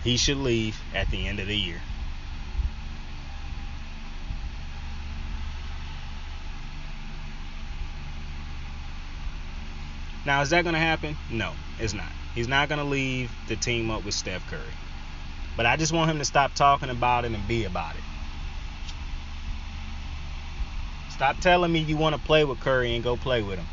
He should leave at the end of the year. Now, is that going to happen? No, it's not. He's not going to leave to team up with Steph Curry. But I just want him to stop talking about it and be about it. Stop telling me you want to play with Curry and go play with him.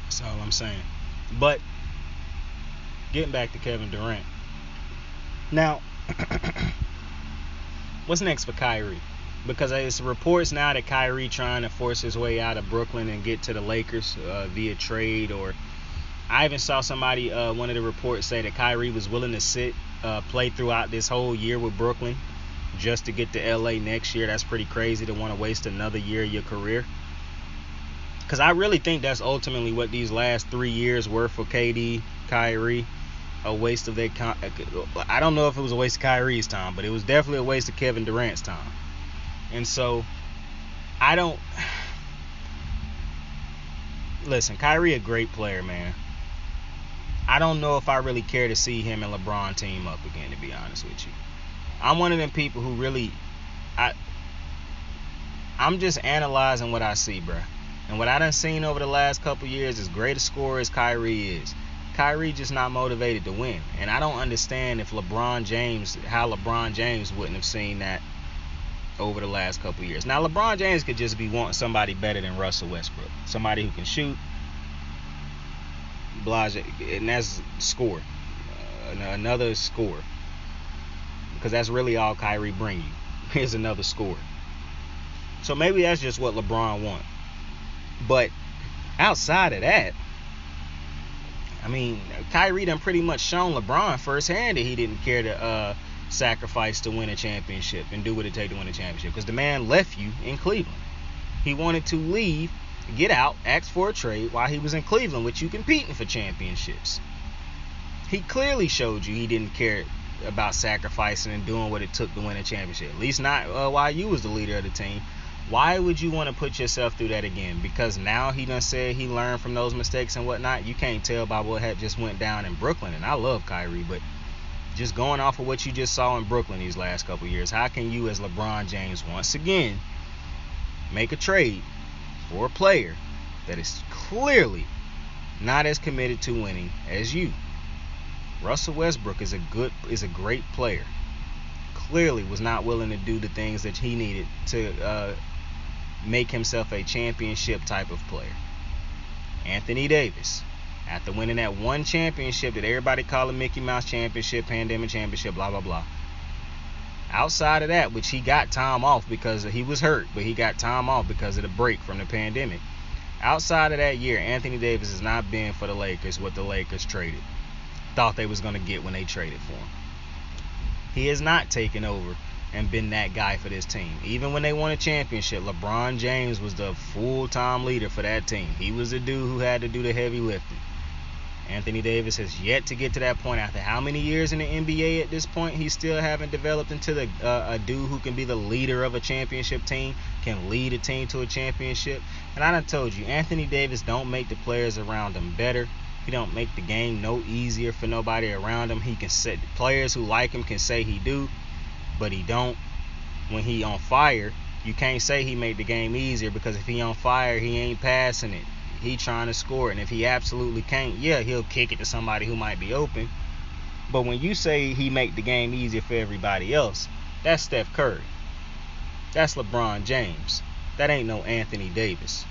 That's all I'm saying. But getting back to Kevin Durant. Now, what's next for Kyrie? Because it's reports now that Kyrie trying to force his way out of Brooklyn and get to the Lakers via trade. Or I even saw somebody, one of the reports say that Kyrie was willing to play throughout this whole year with Brooklyn just to get to LA next year. That's pretty crazy to want to waste another year of your career. Because I really think that's ultimately what these last 3 years were for KD, Kyrie. A waste of their I don't know if it was a waste of Kyrie's time, but it was definitely a waste of Kevin Durant's time. And so, listen, Kyrie a great player, man. I don't know if I really care to see him and LeBron team up again, to be honest with you. I'm one of them people who really, I'm just analyzing what I see, bruh. And what I done seen over the last couple years, as great a scorer as Kyrie is, Kyrie just not motivated to win. And I don't understand how LeBron James wouldn't have seen that over the last couple years. Now, LeBron James could just be wanting somebody better than Russell Westbrook. Somebody who can shoot, and that's score. Another score. Because that's really all Kyrie bring you, is another score. So maybe that's just what LeBron wants. But outside of that, I mean, Kyrie done pretty much shown LeBron firsthand that he didn't care to sacrifice to win a championship and do what it take to win a championship. Because the man left you in Cleveland. He wanted to leave, get out, ask for a trade while he was in Cleveland with you competing for championships. He clearly showed you he didn't care about sacrificing and doing what it took to win a championship. At least not while you was the leader of the team. Why would you want to put yourself through that again? Because now he done said he learned from those mistakes and whatnot. You can't tell by what had just went down in Brooklyn. And I love Kyrie, but just going off of what you just saw in Brooklyn these last couple years, how can you as LeBron James once again make a trade for a player that is clearly not as committed to winning as you? Russell Westbrook is a great player. Clearly was not willing to do the things that he needed to make himself a championship type of player. Anthony Davis, after winning that one championship that everybody call a Mickey Mouse championship, pandemic championship, blah, blah, blah. Outside of that, which he got time off because he was hurt, but he got time off because of the break from the pandemic. Outside of that year, Anthony Davis has not been for the Lakers what the Lakers thought they was going to get when they traded for him. He has not taken over and been that guy for this team. Even when they won a championship, LeBron James was the full-time leader for that team. He was the dude who had to do the heavy lifting. Anthony Davis has yet to get to that point. After how many years in the NBA at this point, he still haven't developed into a dude who can be the leader of a championship team, can lead a team to a championship. And I done told you, Anthony Davis don't make the players around him better. He don't make the game no easier for nobody around him. He can say, players who like him can say he do, but he don't. When he on fire, you can't say he made the game easier, because if he on fire, he ain't passing it. He trying to score, and if he absolutely can't, yeah, he'll kick it to somebody who might be open. But when you say he make the game easier for everybody else, that's Steph Curry. That's LeBron James. That ain't no Anthony Davis.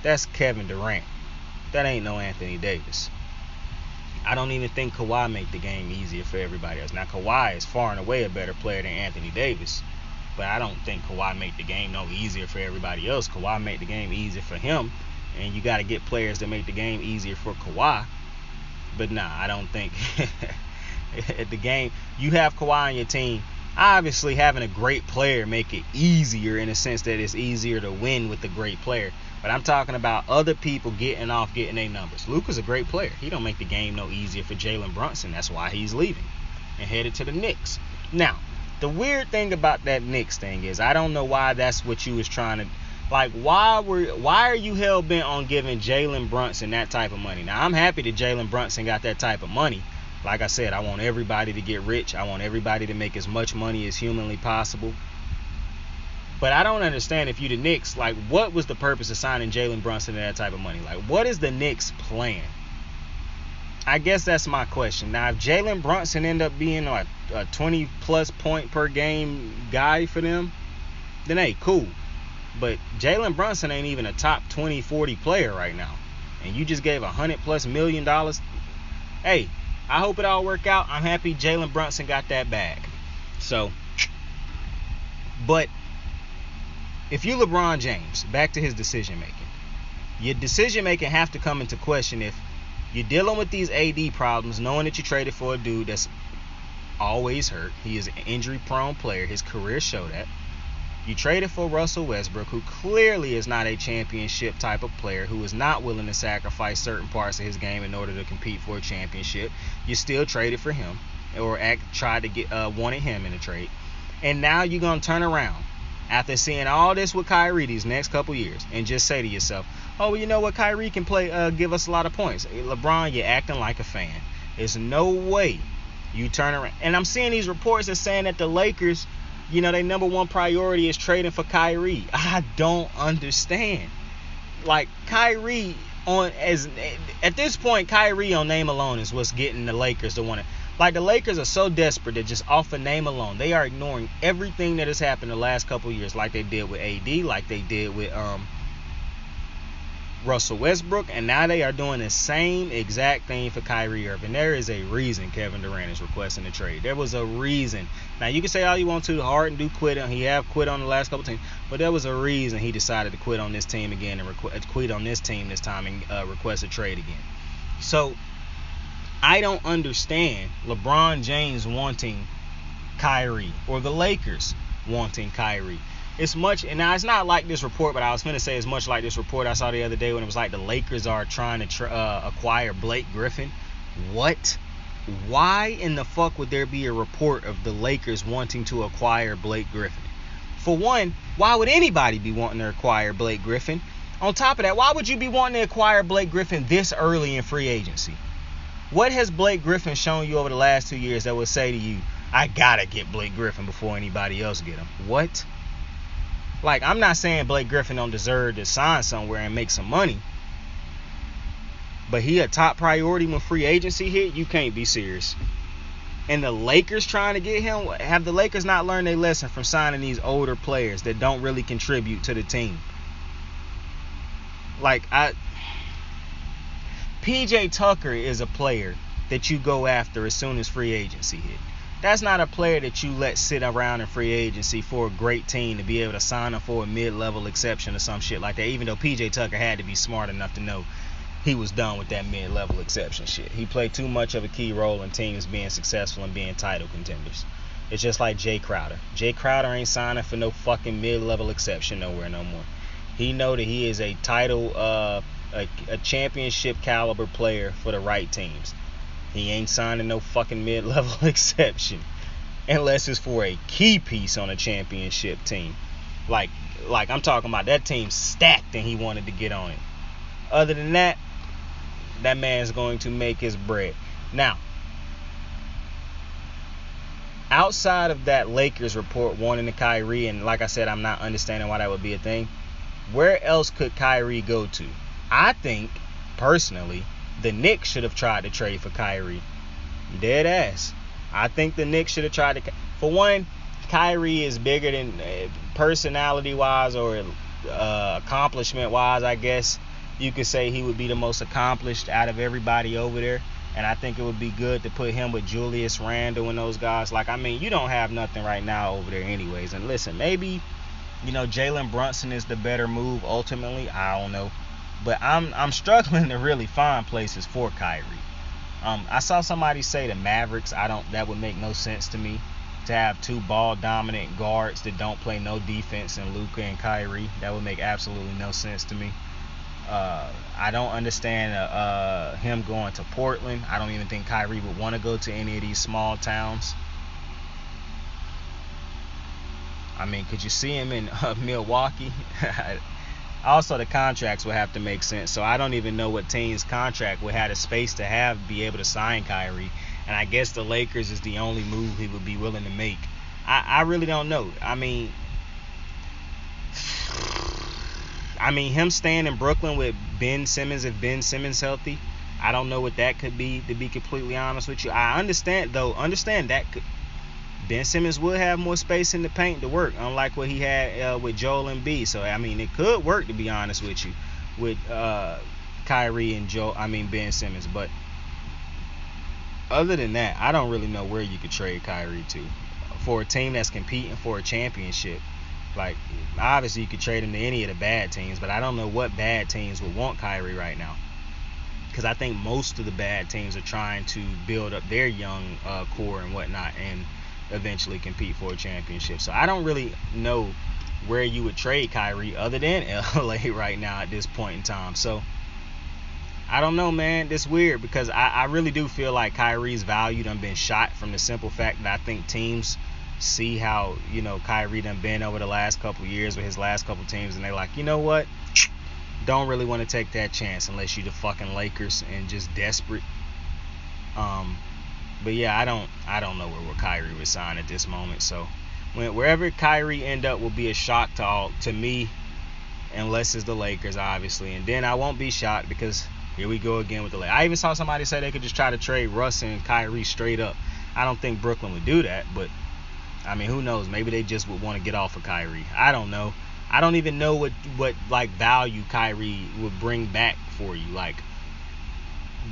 That's Kevin Durant. That ain't no Anthony Davis. I don't even think Kawhi make the game easier for everybody else. Now, Kawhi is far and away a better player than Anthony Davis, but I don't think Kawhi make the game no easier for everybody else. Kawhi make the game easier for him, and you got to get players that make the game easier for Kawhi. But nah, I don't think the game, you have Kawhi on your team. Obviously, having a great player make it easier in the sense that it's easier to win with a great player. But I'm talking about other people getting their numbers. Luka's a great player. He don't make the game no easier for Jalen Brunson. That's why he's leaving and headed to the Knicks. Now, the weird thing about that Knicks thing is, I don't know why that's what you was trying to, like, why are you hell-bent on giving Jalen Brunson that type of money? Now, I'm happy that Jalen Brunson got that type of money. Like I said, I want everybody to get rich. I want everybody to make as much money as humanly possible. But I don't understand, if you the Knicks, like, what was the purpose of signing Jalen Brunson to that type of money? Like, what is the Knicks' plan? I guess that's my question. Now, if Jalen Brunson end up being a 20-plus point per game guy for them, then hey, cool. But Jalen Brunson ain't even a top 20, 40 player right now. And you just gave $100+ million. Hey, I hope it all work out. I'm happy Jalen Brunson got that bag. So, but if you LeBron James, back to his decision making. Your decision making have to come into question if you're dealing with these AD problems, knowing that you traded for a dude that's always hurt. He is an injury prone player. His career showed that. You traded for Russell Westbrook, who clearly is not a championship type of player, who is not willing to sacrifice certain parts of his game in order to compete for a championship. You still traded for him, or tried to get wanted him in a trade. And now you're going to turn around after seeing all this with Kyrie these next couple years and just say to yourself, oh, well, you know what, Kyrie can play, give us a lot of points. LeBron, you're acting like a fan. There's no way you turn around. And I'm seeing these reports that saying that the Lakers, you know, their number one priority is trading for Kyrie. I don't understand. Like, Kyrie at this point, Kyrie on name alone is what's getting the Lakers to want to. Like, the Lakers are so desperate that just off a name alone, they are ignoring everything that has happened the last couple of years, like they did with AD, like they did with Russell Westbrook, and now they are doing the same exact thing for Kyrie Irving. There is a reason Kevin Durant is requesting a trade. There was a reason. Now, you can say all you want to, Harden do quit, and he have quit on the last couple teams, but there was a reason he decided to quit on this team again and quit on this team this time and request a trade again. So, I don't understand LeBron James wanting Kyrie or the Lakers wanting Kyrie. It's much, and now it's not like this report, but I was going to say it's much like this report I saw the other day when it was like the Lakers are trying to acquire Blake Griffin. What? Why in the fuck would there be a report of the Lakers wanting to acquire Blake Griffin? For one, why would anybody be wanting to acquire Blake Griffin? On top of that, why would you be wanting to acquire Blake Griffin this early in free agency? What has Blake Griffin shown you over the last 2 years that would say to you, I gotta get Blake Griffin before anybody else get him? What? Like, I'm not saying Blake Griffin don't deserve to sign somewhere and make some money, but he a top priority when free agency hit? You can't be serious. And the Lakers trying to get him? Have the Lakers not learned their lesson from signing these older players that don't really contribute to the team? PJ Tucker is a player that you go after as soon as free agency hit. That's not a player that you let sit around in free agency for a great team to be able to sign him for a mid-level exception or some shit like that, even though PJ Tucker had to be smart enough to know he was done with that mid-level exception shit. He played too much of a key role in teams being successful and being title contenders. It's just like Jay Crowder. Jay Crowder ain't signing for no fucking mid-level exception nowhere no more. He know that he is a title, a championship caliber player for the right teams. He ain't signing no fucking mid-level exception unless it's for a key piece on a championship team. Like I'm talking about that team stacked and he wanted to get on it. Other than that, that man's going to make his bread. Now, outside of that Lakers report wanting to Kyrie, and like I said, I'm not understanding why that would be a thing, where else could Kyrie go to? I think, personally, the Knicks should have tried to trade for Kyrie. Dead ass. I think the Knicks should have tried to. For one, Kyrie is bigger than personality-wise or accomplishment-wise, I guess. You could say he would be the most accomplished out of everybody over there. And I think it would be good to put him with Julius Randle and those guys. Like, I mean, you don't have nothing right now over there anyways. And listen, maybe, Jalen Brunson is the better move ultimately. I don't know. But I'm struggling to really find places for Kyrie. I saw somebody say the Mavericks. That would make no sense to me. To have two ball-dominant guards that don't play no defense in Luka and Kyrie. That would make absolutely no sense to me. I don't understand him going to Portland. I don't even think Kyrie would want to go to any of these small towns. I mean, could you see him in Milwaukee? Also, the contracts would have to make sense. So I don't even know what team's contract would have the space to be able to sign Kyrie. And I guess the Lakers is the only move he would be willing to make. I really don't know. I mean, him staying in Brooklyn with Ben Simmons, if Ben Simmons healthy, I don't know what that could be, to be completely honest with you. I understand that Ben Simmons would have more space in the paint to work, unlike what he had with Joel Embiid. So, I mean, it could work, to be honest with you, with Kyrie and Ben Simmons. But other than that, I don't really know where you could trade Kyrie to. For a team that's competing for a championship, like, obviously you could trade him to any of the bad teams, but I don't know what bad teams would want Kyrie right now. Because I think most of the bad teams are trying to build up their young core and whatnot and eventually compete for a championship. So I don't really know where you would trade Kyrie other than LA right now at this point in time. So I don't know, man. It's weird because I really do feel like Kyrie's value done been shot from the simple fact that I think teams see how, Kyrie done been over the last couple years with his last couple teams, and they're like, you know what? Don't really want to take that chance unless you the fucking Lakers and just desperate. But yeah, I don't know where Kyrie would sign at this moment. So wherever Kyrie end up will be a shock to me, unless it's the Lakers, obviously. And then I won't be shocked because here we go again with the Lakers. I even saw somebody say they could just try to trade Russ and Kyrie straight up. I don't think Brooklyn would do that, but I mean, who knows? Maybe they just would want to get off of Kyrie. I don't know. I don't even know what like value Kyrie would bring back for you. Like,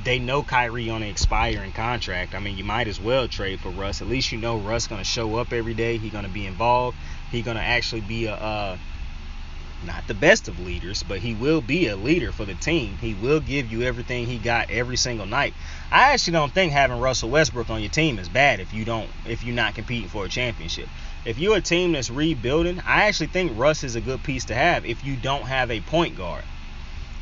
they know Kyrie on an expiring contract. I mean, you might as well trade for Russ. At least you know Russ going to show up every day. He's going to be involved. He's going to actually be not the best of leaders, but he will be a leader for the team. He will give you everything he got every single night. I actually don't think having Russell Westbrook on your team is bad if you're not competing for a championship. If you're a team that's rebuilding, I actually think Russ is a good piece to have if you don't have a point guard.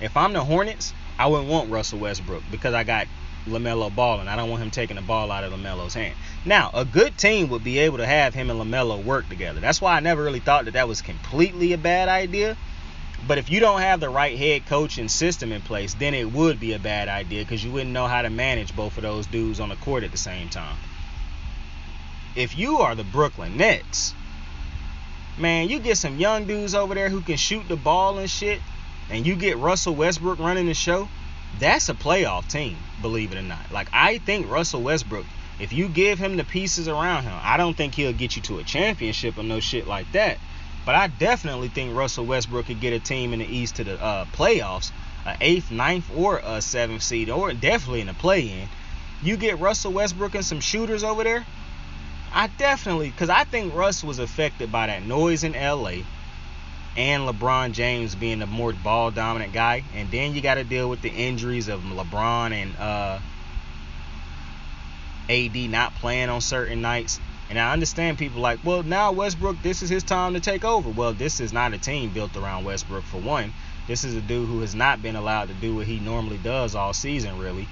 If I'm the Hornets, I wouldn't want Russell Westbrook because I got LaMelo Ball and I don't want him taking the ball out of LaMelo's hand. Now, a good team would be able to have him and LaMelo work together. That's why I never really thought that was completely a bad idea. But if you don't have the right head coach and system in place, then it would be a bad idea because you wouldn't know how to manage both of those dudes on the court at the same time. If you are the Brooklyn Nets, man, you get some young dudes over there who can shoot the ball and shit, and you get Russell Westbrook running the show, that's a playoff team, believe it or not. Like, I think Russell Westbrook, if you give him the pieces around him, I don't think he'll get you to a championship or no shit like that. But I definitely think Russell Westbrook could get a team in the East to the playoffs, an 8th, 9th, or a 7th seed, or definitely in the play-in. You get Russell Westbrook and some shooters over there, because I think Russ was affected by that noise in LA and LeBron James being the more ball-dominant guy. And then you got to deal with the injuries of LeBron and AD not playing on certain nights. And I understand people like, well, now Westbrook, this is his time to take over. Well, this is not a team built around Westbrook, for one. This is a dude who has not been allowed to do what he normally does all season, really.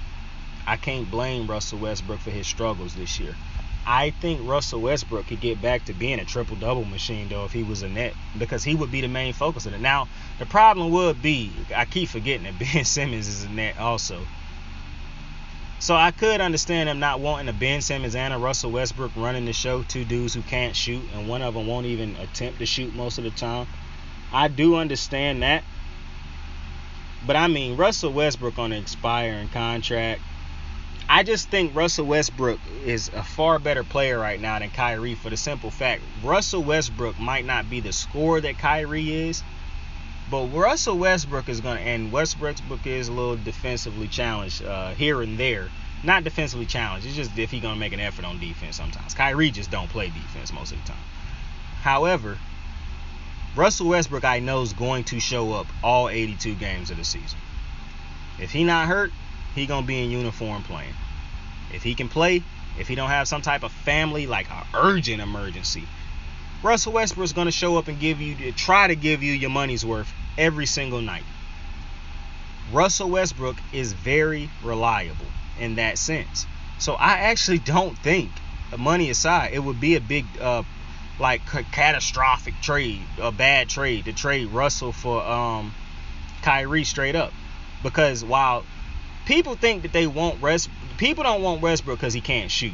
I can't blame Russell Westbrook for his struggles this year. I think Russell Westbrook could get back to being a triple-double machine, though, if he was a net, because he would be the main focus of it. Now, the problem would be, I keep forgetting that Ben Simmons is a net also. So I could understand them not wanting a Ben Simmons and a Russell Westbrook running the show, two dudes who can't shoot, and one of them won't even attempt to shoot most of the time. I do understand that. But I mean, Russell Westbrook on an expiring contract. I just think Russell Westbrook is a far better player right now than Kyrie, for the simple fact Russell Westbrook might not be the scorer that Kyrie is, but Russell Westbrook is going to, and Westbrook is a little defensively challenged here and there. Not defensively challenged, it's just if he's going to make an effort on defense sometimes. Kyrie just don't play defense most of the time. However, Russell Westbrook, I know, is going to show up all 82 games of the season. If he not hurt, he going to be in uniform playing. If he can play, if he don't have some type of family, like an urgent emergency, Russell Westbrook's going to show up and try to give you your money's worth every single night. Russell Westbrook is very reliable in that sense. So I actually don't think, money aside, it would be a big catastrophic trade, a bad trade, to trade Russell for Kyrie straight up. Because while people think that they want people don't want Westbrook because he can't shoot.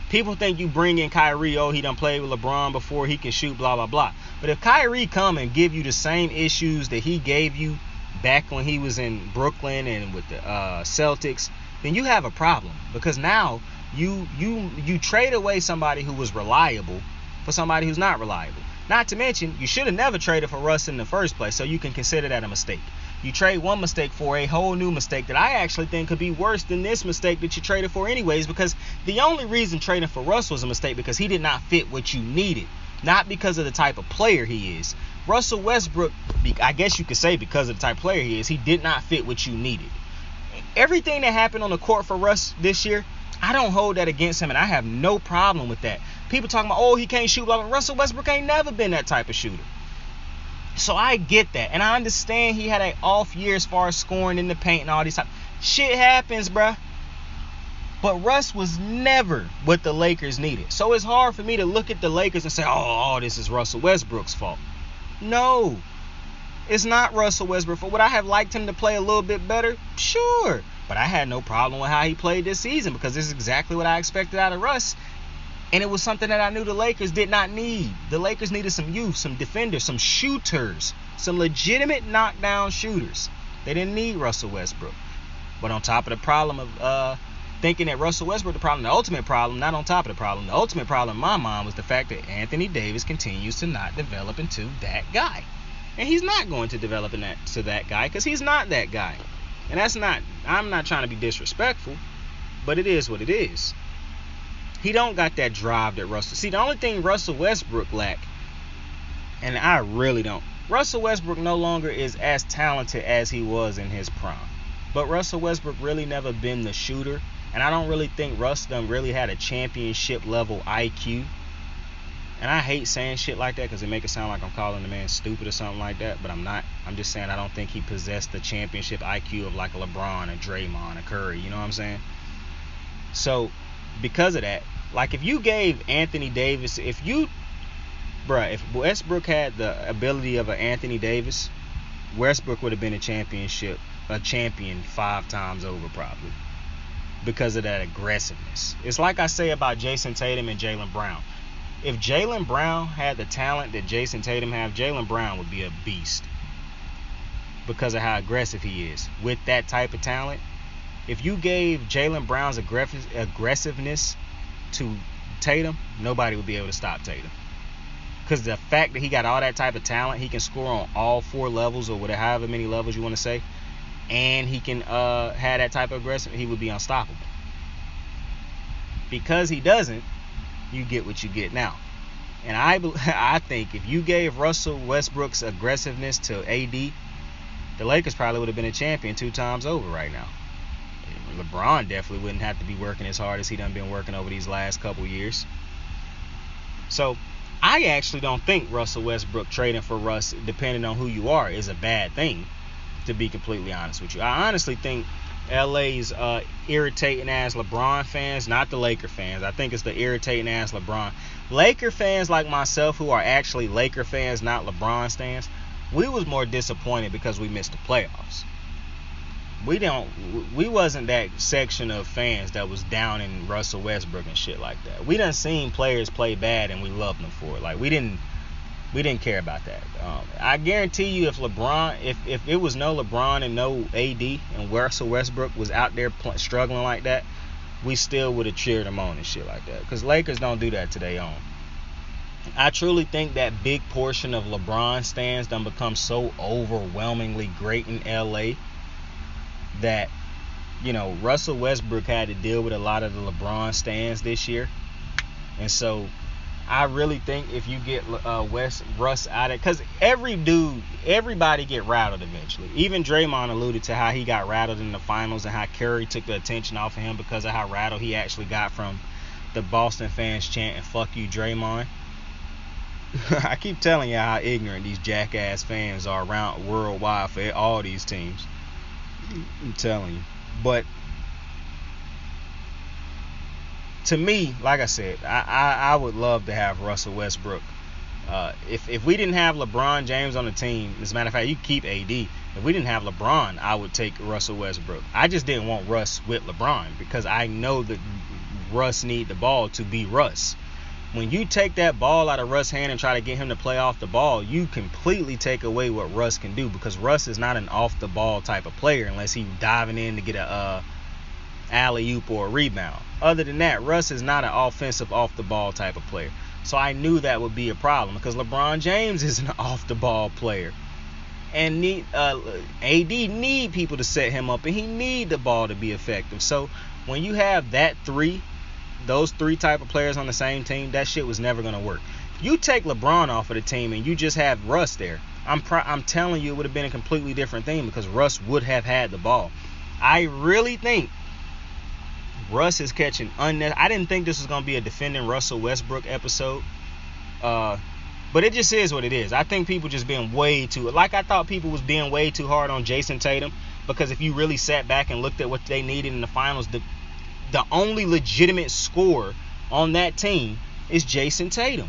People think you bring in Kyrie, he done played with LeBron before, he can shoot, blah, blah, blah. But if Kyrie come and give you the same issues that he gave you back when he was in Brooklyn and with the Celtics, then you have a problem. Because now you trade away somebody who was reliable for somebody who's not reliable. Not to mention, you should have never traded for Russ in the first place, so you can consider that a mistake. You trade one mistake for a whole new mistake that I actually think could be worse than this mistake that you traded for anyways, because the only reason trading for Russ was a mistake because he did not fit what you needed, not because of the type of player he is. Russell Westbrook, I guess you could say because of the type of player he is, he did not fit what you needed. Everything that happened on the court for Russ this year, I don't hold that against him, and I have no problem with that. People talking about, he can't shoot, blah, blah. Russell Westbrook ain't never been that type of shooter. So I get that, and I understand he had an off year as far as scoring in the paint and all these type. Shit happens, bruh. But Russ was never what the Lakers needed. So it's hard for me to look at the Lakers and say, this is Russell Westbrook's fault. No, it's not Russell Westbrook. Would I have liked him to play a little bit better? Sure. But I had no problem with how he played this season because this is exactly what I expected out of Russ. And it was something that I knew the Lakers did not need. The Lakers needed some youth, some defenders, some shooters, some legitimate knockdown shooters. They didn't need Russell Westbrook. But on top of the problem of thinking that Russell Westbrook the problem, the ultimate problem, not on top of the ultimate problem in my mind was the fact that Anthony Davis continues to not develop into that guy. And he's not going to develop to that guy because he's not that guy. And I'm not trying to be disrespectful, but it is what it is. He don't got that drive that Russell. See, the only thing Russell Westbrook lack, and I really don't. Russell Westbrook no longer is as talented as he was in his prime. But Russell Westbrook really never been the shooter. And I don't really think Russ done really had a championship level IQ. And I hate saying shit like that because it make it sound like I'm calling the man stupid or something like that. But I'm not. I'm just saying I don't think he possessed the championship IQ of like a LeBron, a Draymond, a Curry. You know what I'm saying? So because of that, like if you gave Anthony Davis, if Westbrook had the ability of an Anthony Davis, Westbrook would have been a champion 5 times over probably because of that aggressiveness. It's like I say about Jason Tatum and Jaylen Brown. If Jaylen Brown had the talent that Jason Tatum have, Jaylen Brown would be a beast because of how aggressive he is. With that type of talent, if you gave Jaylen Brown's aggressiveness to Tatum, nobody would be able to stop Tatum. Because the fact that he got all that type of talent, he can score on all 4 levels or whatever, however many levels you want to say, and he can have that type of aggressive, he would be unstoppable. Because he doesn't, you get what you get now. And I think if you gave Russell Westbrook's aggressiveness to AD, the Lakers probably would have been a champion 2 times over right now. LeBron definitely wouldn't have to be working as hard as he done been working over these last couple years. So I actually don't think Russell Westbrook trading for Russ, depending on who you are, is a bad thing, to be completely honest with you. I honestly think LA's irritating ass LeBron fans, not the Laker fans. I think it's the irritating ass LeBron. Laker fans like myself, who are actually Laker fans, not LeBron stands, we was more disappointed because we missed the playoffs. We wasn't that section of fans that was down in Russell Westbrook and shit like that. We done seen players play bad and we loved them for it. Like we didn't care about that. I guarantee you, if it was no LeBron and no AD and Russell Westbrook was out there struggling like that, we still would have cheered him on and shit like that. Because Lakers don't do that to their own. I truly think that big portion of LeBron stands done become so overwhelmingly great in LA that, you know, Russell Westbrook had to deal with a lot of the LeBron stands this year. And so I really think if you get Russ out of, because everybody get rattled eventually. Even Draymond alluded to how he got rattled in the finals and how Kyrie took the attention off of him because of how rattled he actually got from the Boston fans chanting "fuck you, Draymond." I keep telling you how ignorant these jackass fans are around worldwide for all these teams. I'm telling you. But to me, like I said, I would love to have Russell Westbrook. If we didn't have LeBron James on the team, as a matter of fact, you keep AD. If we didn't have LeBron, I would take Russell Westbrook. I just didn't want Russ with LeBron because I know that Russ need the ball to be Russ. When you take that ball out of Russ' hand and try to get him to play off the ball, you completely take away what Russ can do, because Russ is not an off-the-ball type of player unless he's diving in to get a alley-oop or a rebound. Other than that, Russ is not an offensive off-the-ball type of player. So I knew that would be a problem because LeBron James is an off-the-ball player. And AD need people to set him up, and he need the ball to be effective. So when you have those three type of players on the same team, that shit was never going to work. You take LeBron off of the team and you just have Russ there, I'm telling you it would have been a completely different thing because Russ would have had the ball. I really think Russ is catching I didn't think this was going to be a defending Russell Westbrook episode, but it just is what it is. I think people just being way too, like I thought people was being way too hard on Jason Tatum, because if you really sat back and looked at what they needed in the finals, the only legitimate scorer on that team is Jason Tatum.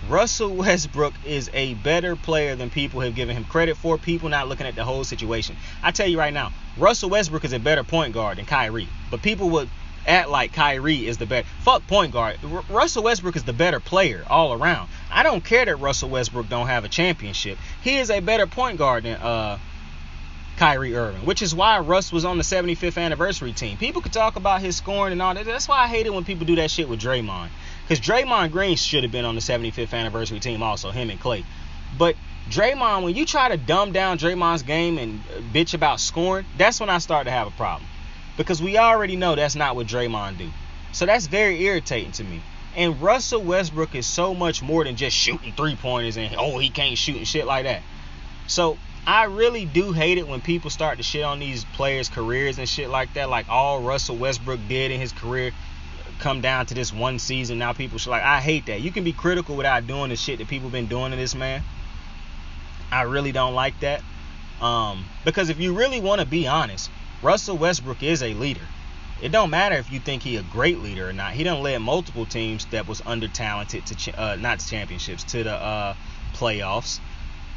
Russell Westbrook is a better player than people have given him credit for. People not looking at the whole situation. I tell you right now, Russell Westbrook is a better point guard than Kyrie. But people would act like Kyrie is the better. Fuck point guard. Russell Westbrook is the better player all around. I don't care that Russell Westbrook don't have a championship. He is a better point guard than Kyrie Irving, which is why Russ was on the 75th anniversary team. People could talk about his scoring and all that. That's why I hate it when people do that shit with Draymond. Because Draymond Green should have been on the 75th anniversary team also, him and Clay. But Draymond, when you try to dumb down Draymond's game and bitch about scoring, that's when I start to have a problem. Because we already know that's not what Draymond do. So that's very irritating to me. And Russell Westbrook is so much more than just shooting three-pointers and, he can't shoot and shit like that. So I really do hate it when people start to shit on these players' careers and shit like that. Like all Russell Westbrook did in his career come down to this one season. Now people should I hate that. You can be critical without doing the shit that people been doing to this man. I really don't like that. Because if you really want to be honest, Russell Westbrook is a leader. It don't matter if you think he a great leader or not. He done led multiple teams that was under talented to not championships, to the playoffs.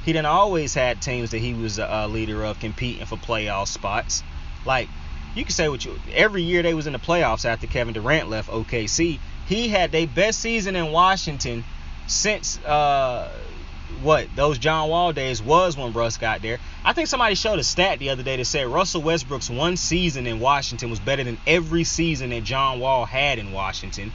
He done always had teams that he was a leader of competing for playoff spots. Like, you can say every year they was in the playoffs after Kevin Durant left OKC, he had their best season in Washington since those John Wall days was when Russ got there. I think somebody showed a stat the other day that said Russell Westbrook's one season in Washington was better than every season that John Wall had in Washington.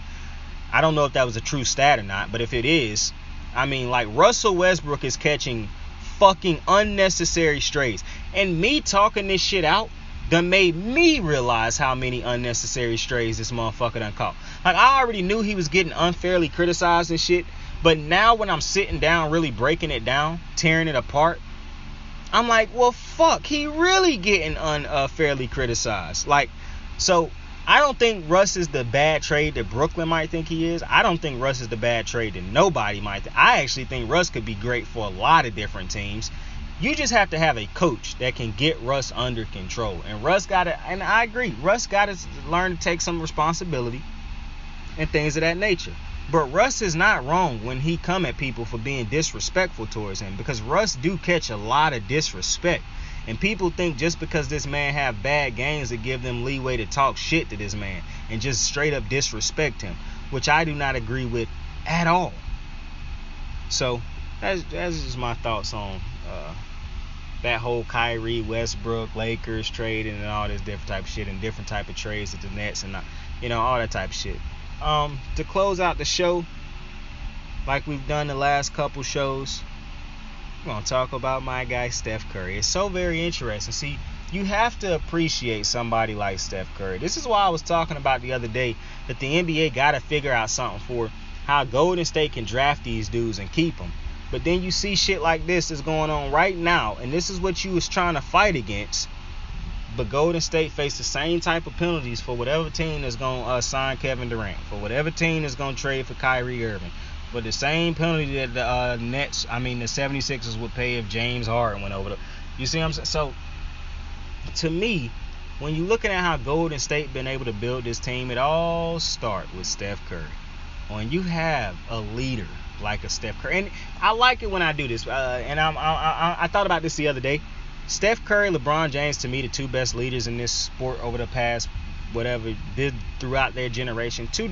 I don't know if that was a true stat or not, but if it is, I mean, like, Russell Westbrook is catching fucking unnecessary strays. And me talking this shit out done made me realize how many unnecessary strays this motherfucker done caught. Like, I already knew he was getting unfairly criticized and shit, but now when I'm sitting down really breaking it down, tearing it apart, I'm like, well, fuck, he really getting unfairly criticized. Like, so I don't think Russ is the bad trade that Brooklyn might think he is. I don't think Russ is the bad trade that nobody might think. I actually think Russ could be great for a lot of different teams. You just have to have a coach that can get Russ under control. And Russ got to, and I agree, Russ got to learn to take some responsibility and things of that nature. But Russ is not wrong when he come at people for being disrespectful towards him, because Russ do catch a lot of disrespect. And people think just because this man have bad games to give them leeway to talk shit to this man and just straight up disrespect him, which I do not agree with at all. So that's just my thoughts on that whole Kyrie, Westbrook, Lakers trading and all this different type of shit and different type of trades at the Nets and all that type of shit. To close out the show, like we've done the last couple shows, we're going to talk about my guy Steph Curry. It's so very interesting. See, you have to appreciate somebody like Steph Curry. This is why I was talking about the other day that the NBA got to figure out something for how Golden State can draft these dudes and keep them. But then you see shit like this is going on right now, and this is what you was trying to fight against. But Golden State face the same type of penalties for whatever team is going to sign Kevin Durant, for whatever team is going to trade for Kyrie Irving, for the same penalty that the the 76ers would pay if James Harden went over. You see what I'm saying? So, to me, when you're looking at how Golden State been able to build this team, it all starts with Steph Curry. When you have a leader like a Steph Curry, and I like it when I do this, and I thought about this the other day. Steph Curry, LeBron James, to me, the two best leaders in this sport over the past whatever did throughout their generation. Two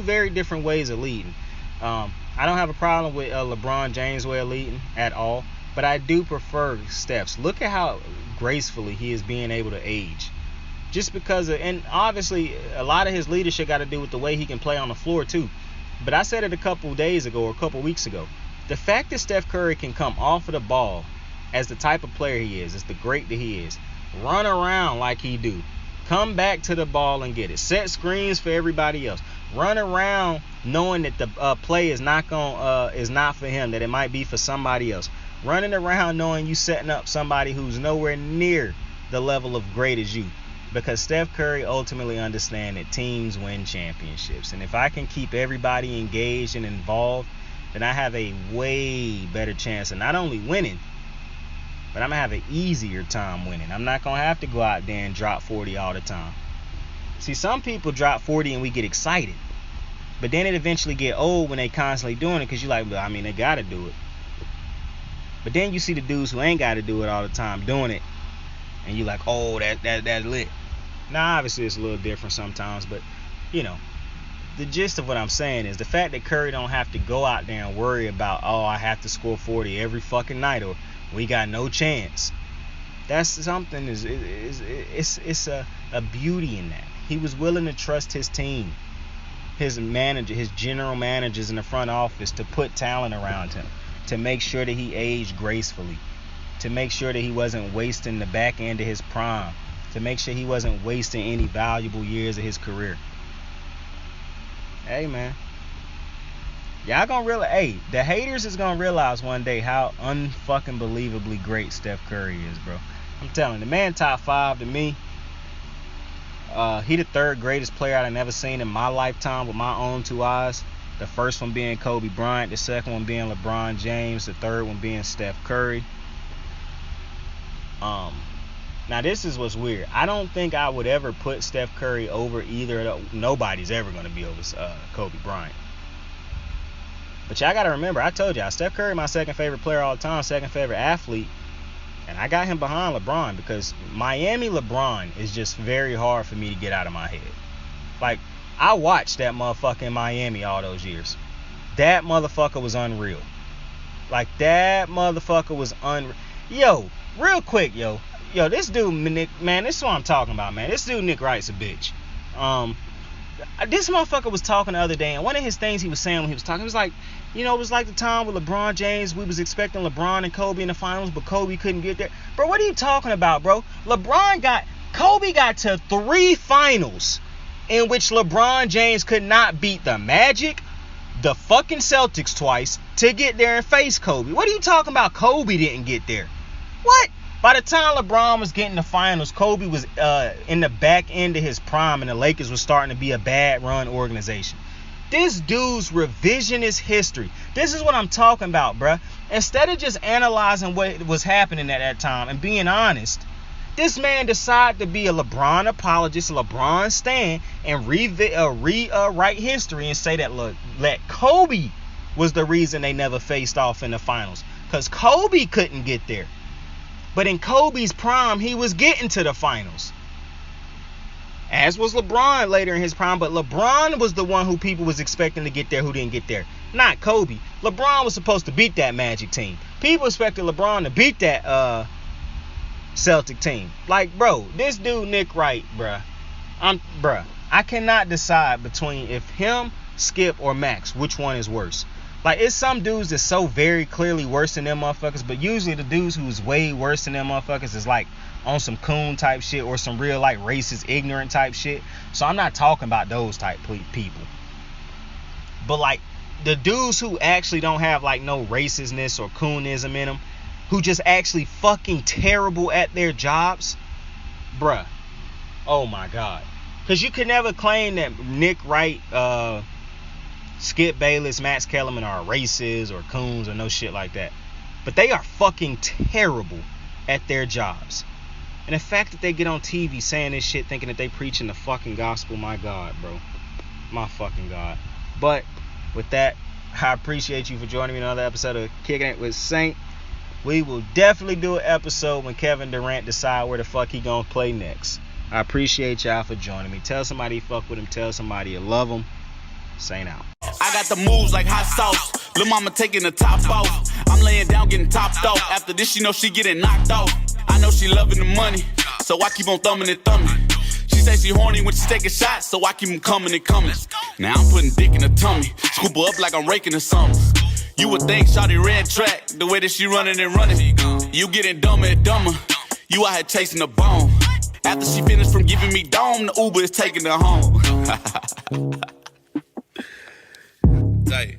very different ways of leading. I don't have a problem with LeBron James' way of leading at all, but I do prefer Steph's. Look at how gracefully he is being able to age. Just because and obviously a lot of his leadership got to do with the way he can play on the floor too. But I said it a couple days ago or a couple weeks ago. The fact that Steph Curry can come off of the ball as the type of player he is, as the great that he is, run around like he do, come back to the ball and get it, set screens for everybody else, run around knowing that the play is not for him, that it might be for somebody else, running around knowing you setting up somebody who's nowhere near the level of great as you. Because Steph Curry ultimately understands that teams win championships. And if I can keep everybody engaged and involved, then I have a way better chance of not only winning, but I'm going to have an easier time winning. I'm not going to have to go out there and drop 40 all the time. See, some people drop 40 and we get excited. But then it eventually get old when they constantly doing it, because you're like, well, I mean, they got to do it. But then you see the dudes who ain't got to do it all the time doing it. And you're like, oh, that's lit. Now, obviously, it's a little different sometimes. But, the gist of what I'm saying is the fact that Curry don't have to go out there and worry about, oh, I have to score 40 every fucking night or we got no chance. That's something, it's a beauty in that. He was willing to trust his team, his manager, his general managers in the front office to put talent around him, to make sure that he aged gracefully, to make sure that he wasn't wasting the back end of his prime, to make sure he wasn't wasting any valuable years of his career. Hey, man. Y'all gonna realize, the haters is gonna realize one day how unfucking believably great Steph Curry is, bro. I'm telling you, the man top 5 to me. He the third greatest player I've ever seen in my lifetime with my own two eyes. The first one being Kobe Bryant, the second one being LeBron James, the third one being Steph Curry. Now this is what's weird. I don't think I would ever put Steph Curry over either. Nobody's ever gonna be over Kobe Bryant. But y'all gotta remember, I told y'all, Steph Curry my second favorite player all the time, second favorite athlete. And I got him behind LeBron because Miami LeBron is just very hard for me to get out of my head. Like, I watched that motherfucker in Miami all those years. That motherfucker was unreal. Like, that motherfucker was unreal. Yo, real quick, yo, this dude, Nick, man, this is what I'm talking about, man. This dude, Nick Wright's a bitch. This motherfucker was talking the other day, and one of his things he was saying when he was talking, he was like, you know, it was like the time with LeBron James. We was expecting LeBron and Kobe in the finals, but Kobe couldn't get there. Bro, what are you talking about, bro? Kobe got to 3 finals in which LeBron James could not beat the Magic, the fucking Celtics twice to get there and face Kobe. What are you talking about? Kobe didn't get there. What? By the time LeBron was getting the finals, Kobe was in the back end of his prime, and the Lakers was starting to be a bad run organization. This dude's revisionist history. This is what I'm talking about, bruh. Instead of just analyzing what was happening at that time and being honest, this man decided to be a LeBron apologist, a LeBron stan, and rewrite history and say that, look, that Kobe was the reason they never faced off in the finals. Because Kobe couldn't get there. But in Kobe's prime, he was getting to the finals. As was LeBron later in his prime, but LeBron was the one who people was expecting to get there who didn't get there. Not Kobe. LeBron was supposed to beat that Magic team. People expected LeBron to beat that Celtic team. Like, bro, this dude Nick Wright, I cannot decide between if him, Skip, or Max, which one is worse. Like, it's some dudes that's so very clearly worse than them motherfuckers, but usually the dudes who's way worse than them motherfuckers is like on some coon type shit or some real like racist, ignorant type shit. So I'm not talking about those type people. But like the dudes who actually don't have like no racistness or coonism in them, who just actually fucking terrible at their jobs, bruh. Oh my God. Because you could never claim that Nick Wright, Skip Bayless, Max Kellerman are racist or coons or no shit like that. But they are fucking terrible at their jobs. And the fact that they get on TV saying this shit thinking that they preaching the fucking gospel, my God, bro. My fucking God. But with that, I appreciate you for joining me in another episode of Kicking It with Saint. We will definitely do an episode when Kevin Durant decide where the fuck he gonna play next. I appreciate y'all for joining me. Tell somebody you fuck with him. Tell somebody you love him. Saint out. I got the moves like hot sauce. Lil' mama taking the top off. I'm laying down getting topped off. After this, she know she getting knocked off. I know she loving the money, so I keep on thumbing and thumbing. She say she horny when she taking shots, so I keep them coming and coming. Now I'm putting dick in her tummy. Scoop her up like I'm raking or something. You would think shawty red track, the way that she running and running. You getting dumber and dumber. You out here chasing the bone. After she finished from giving me dome, the Uber is taking her home. Tight.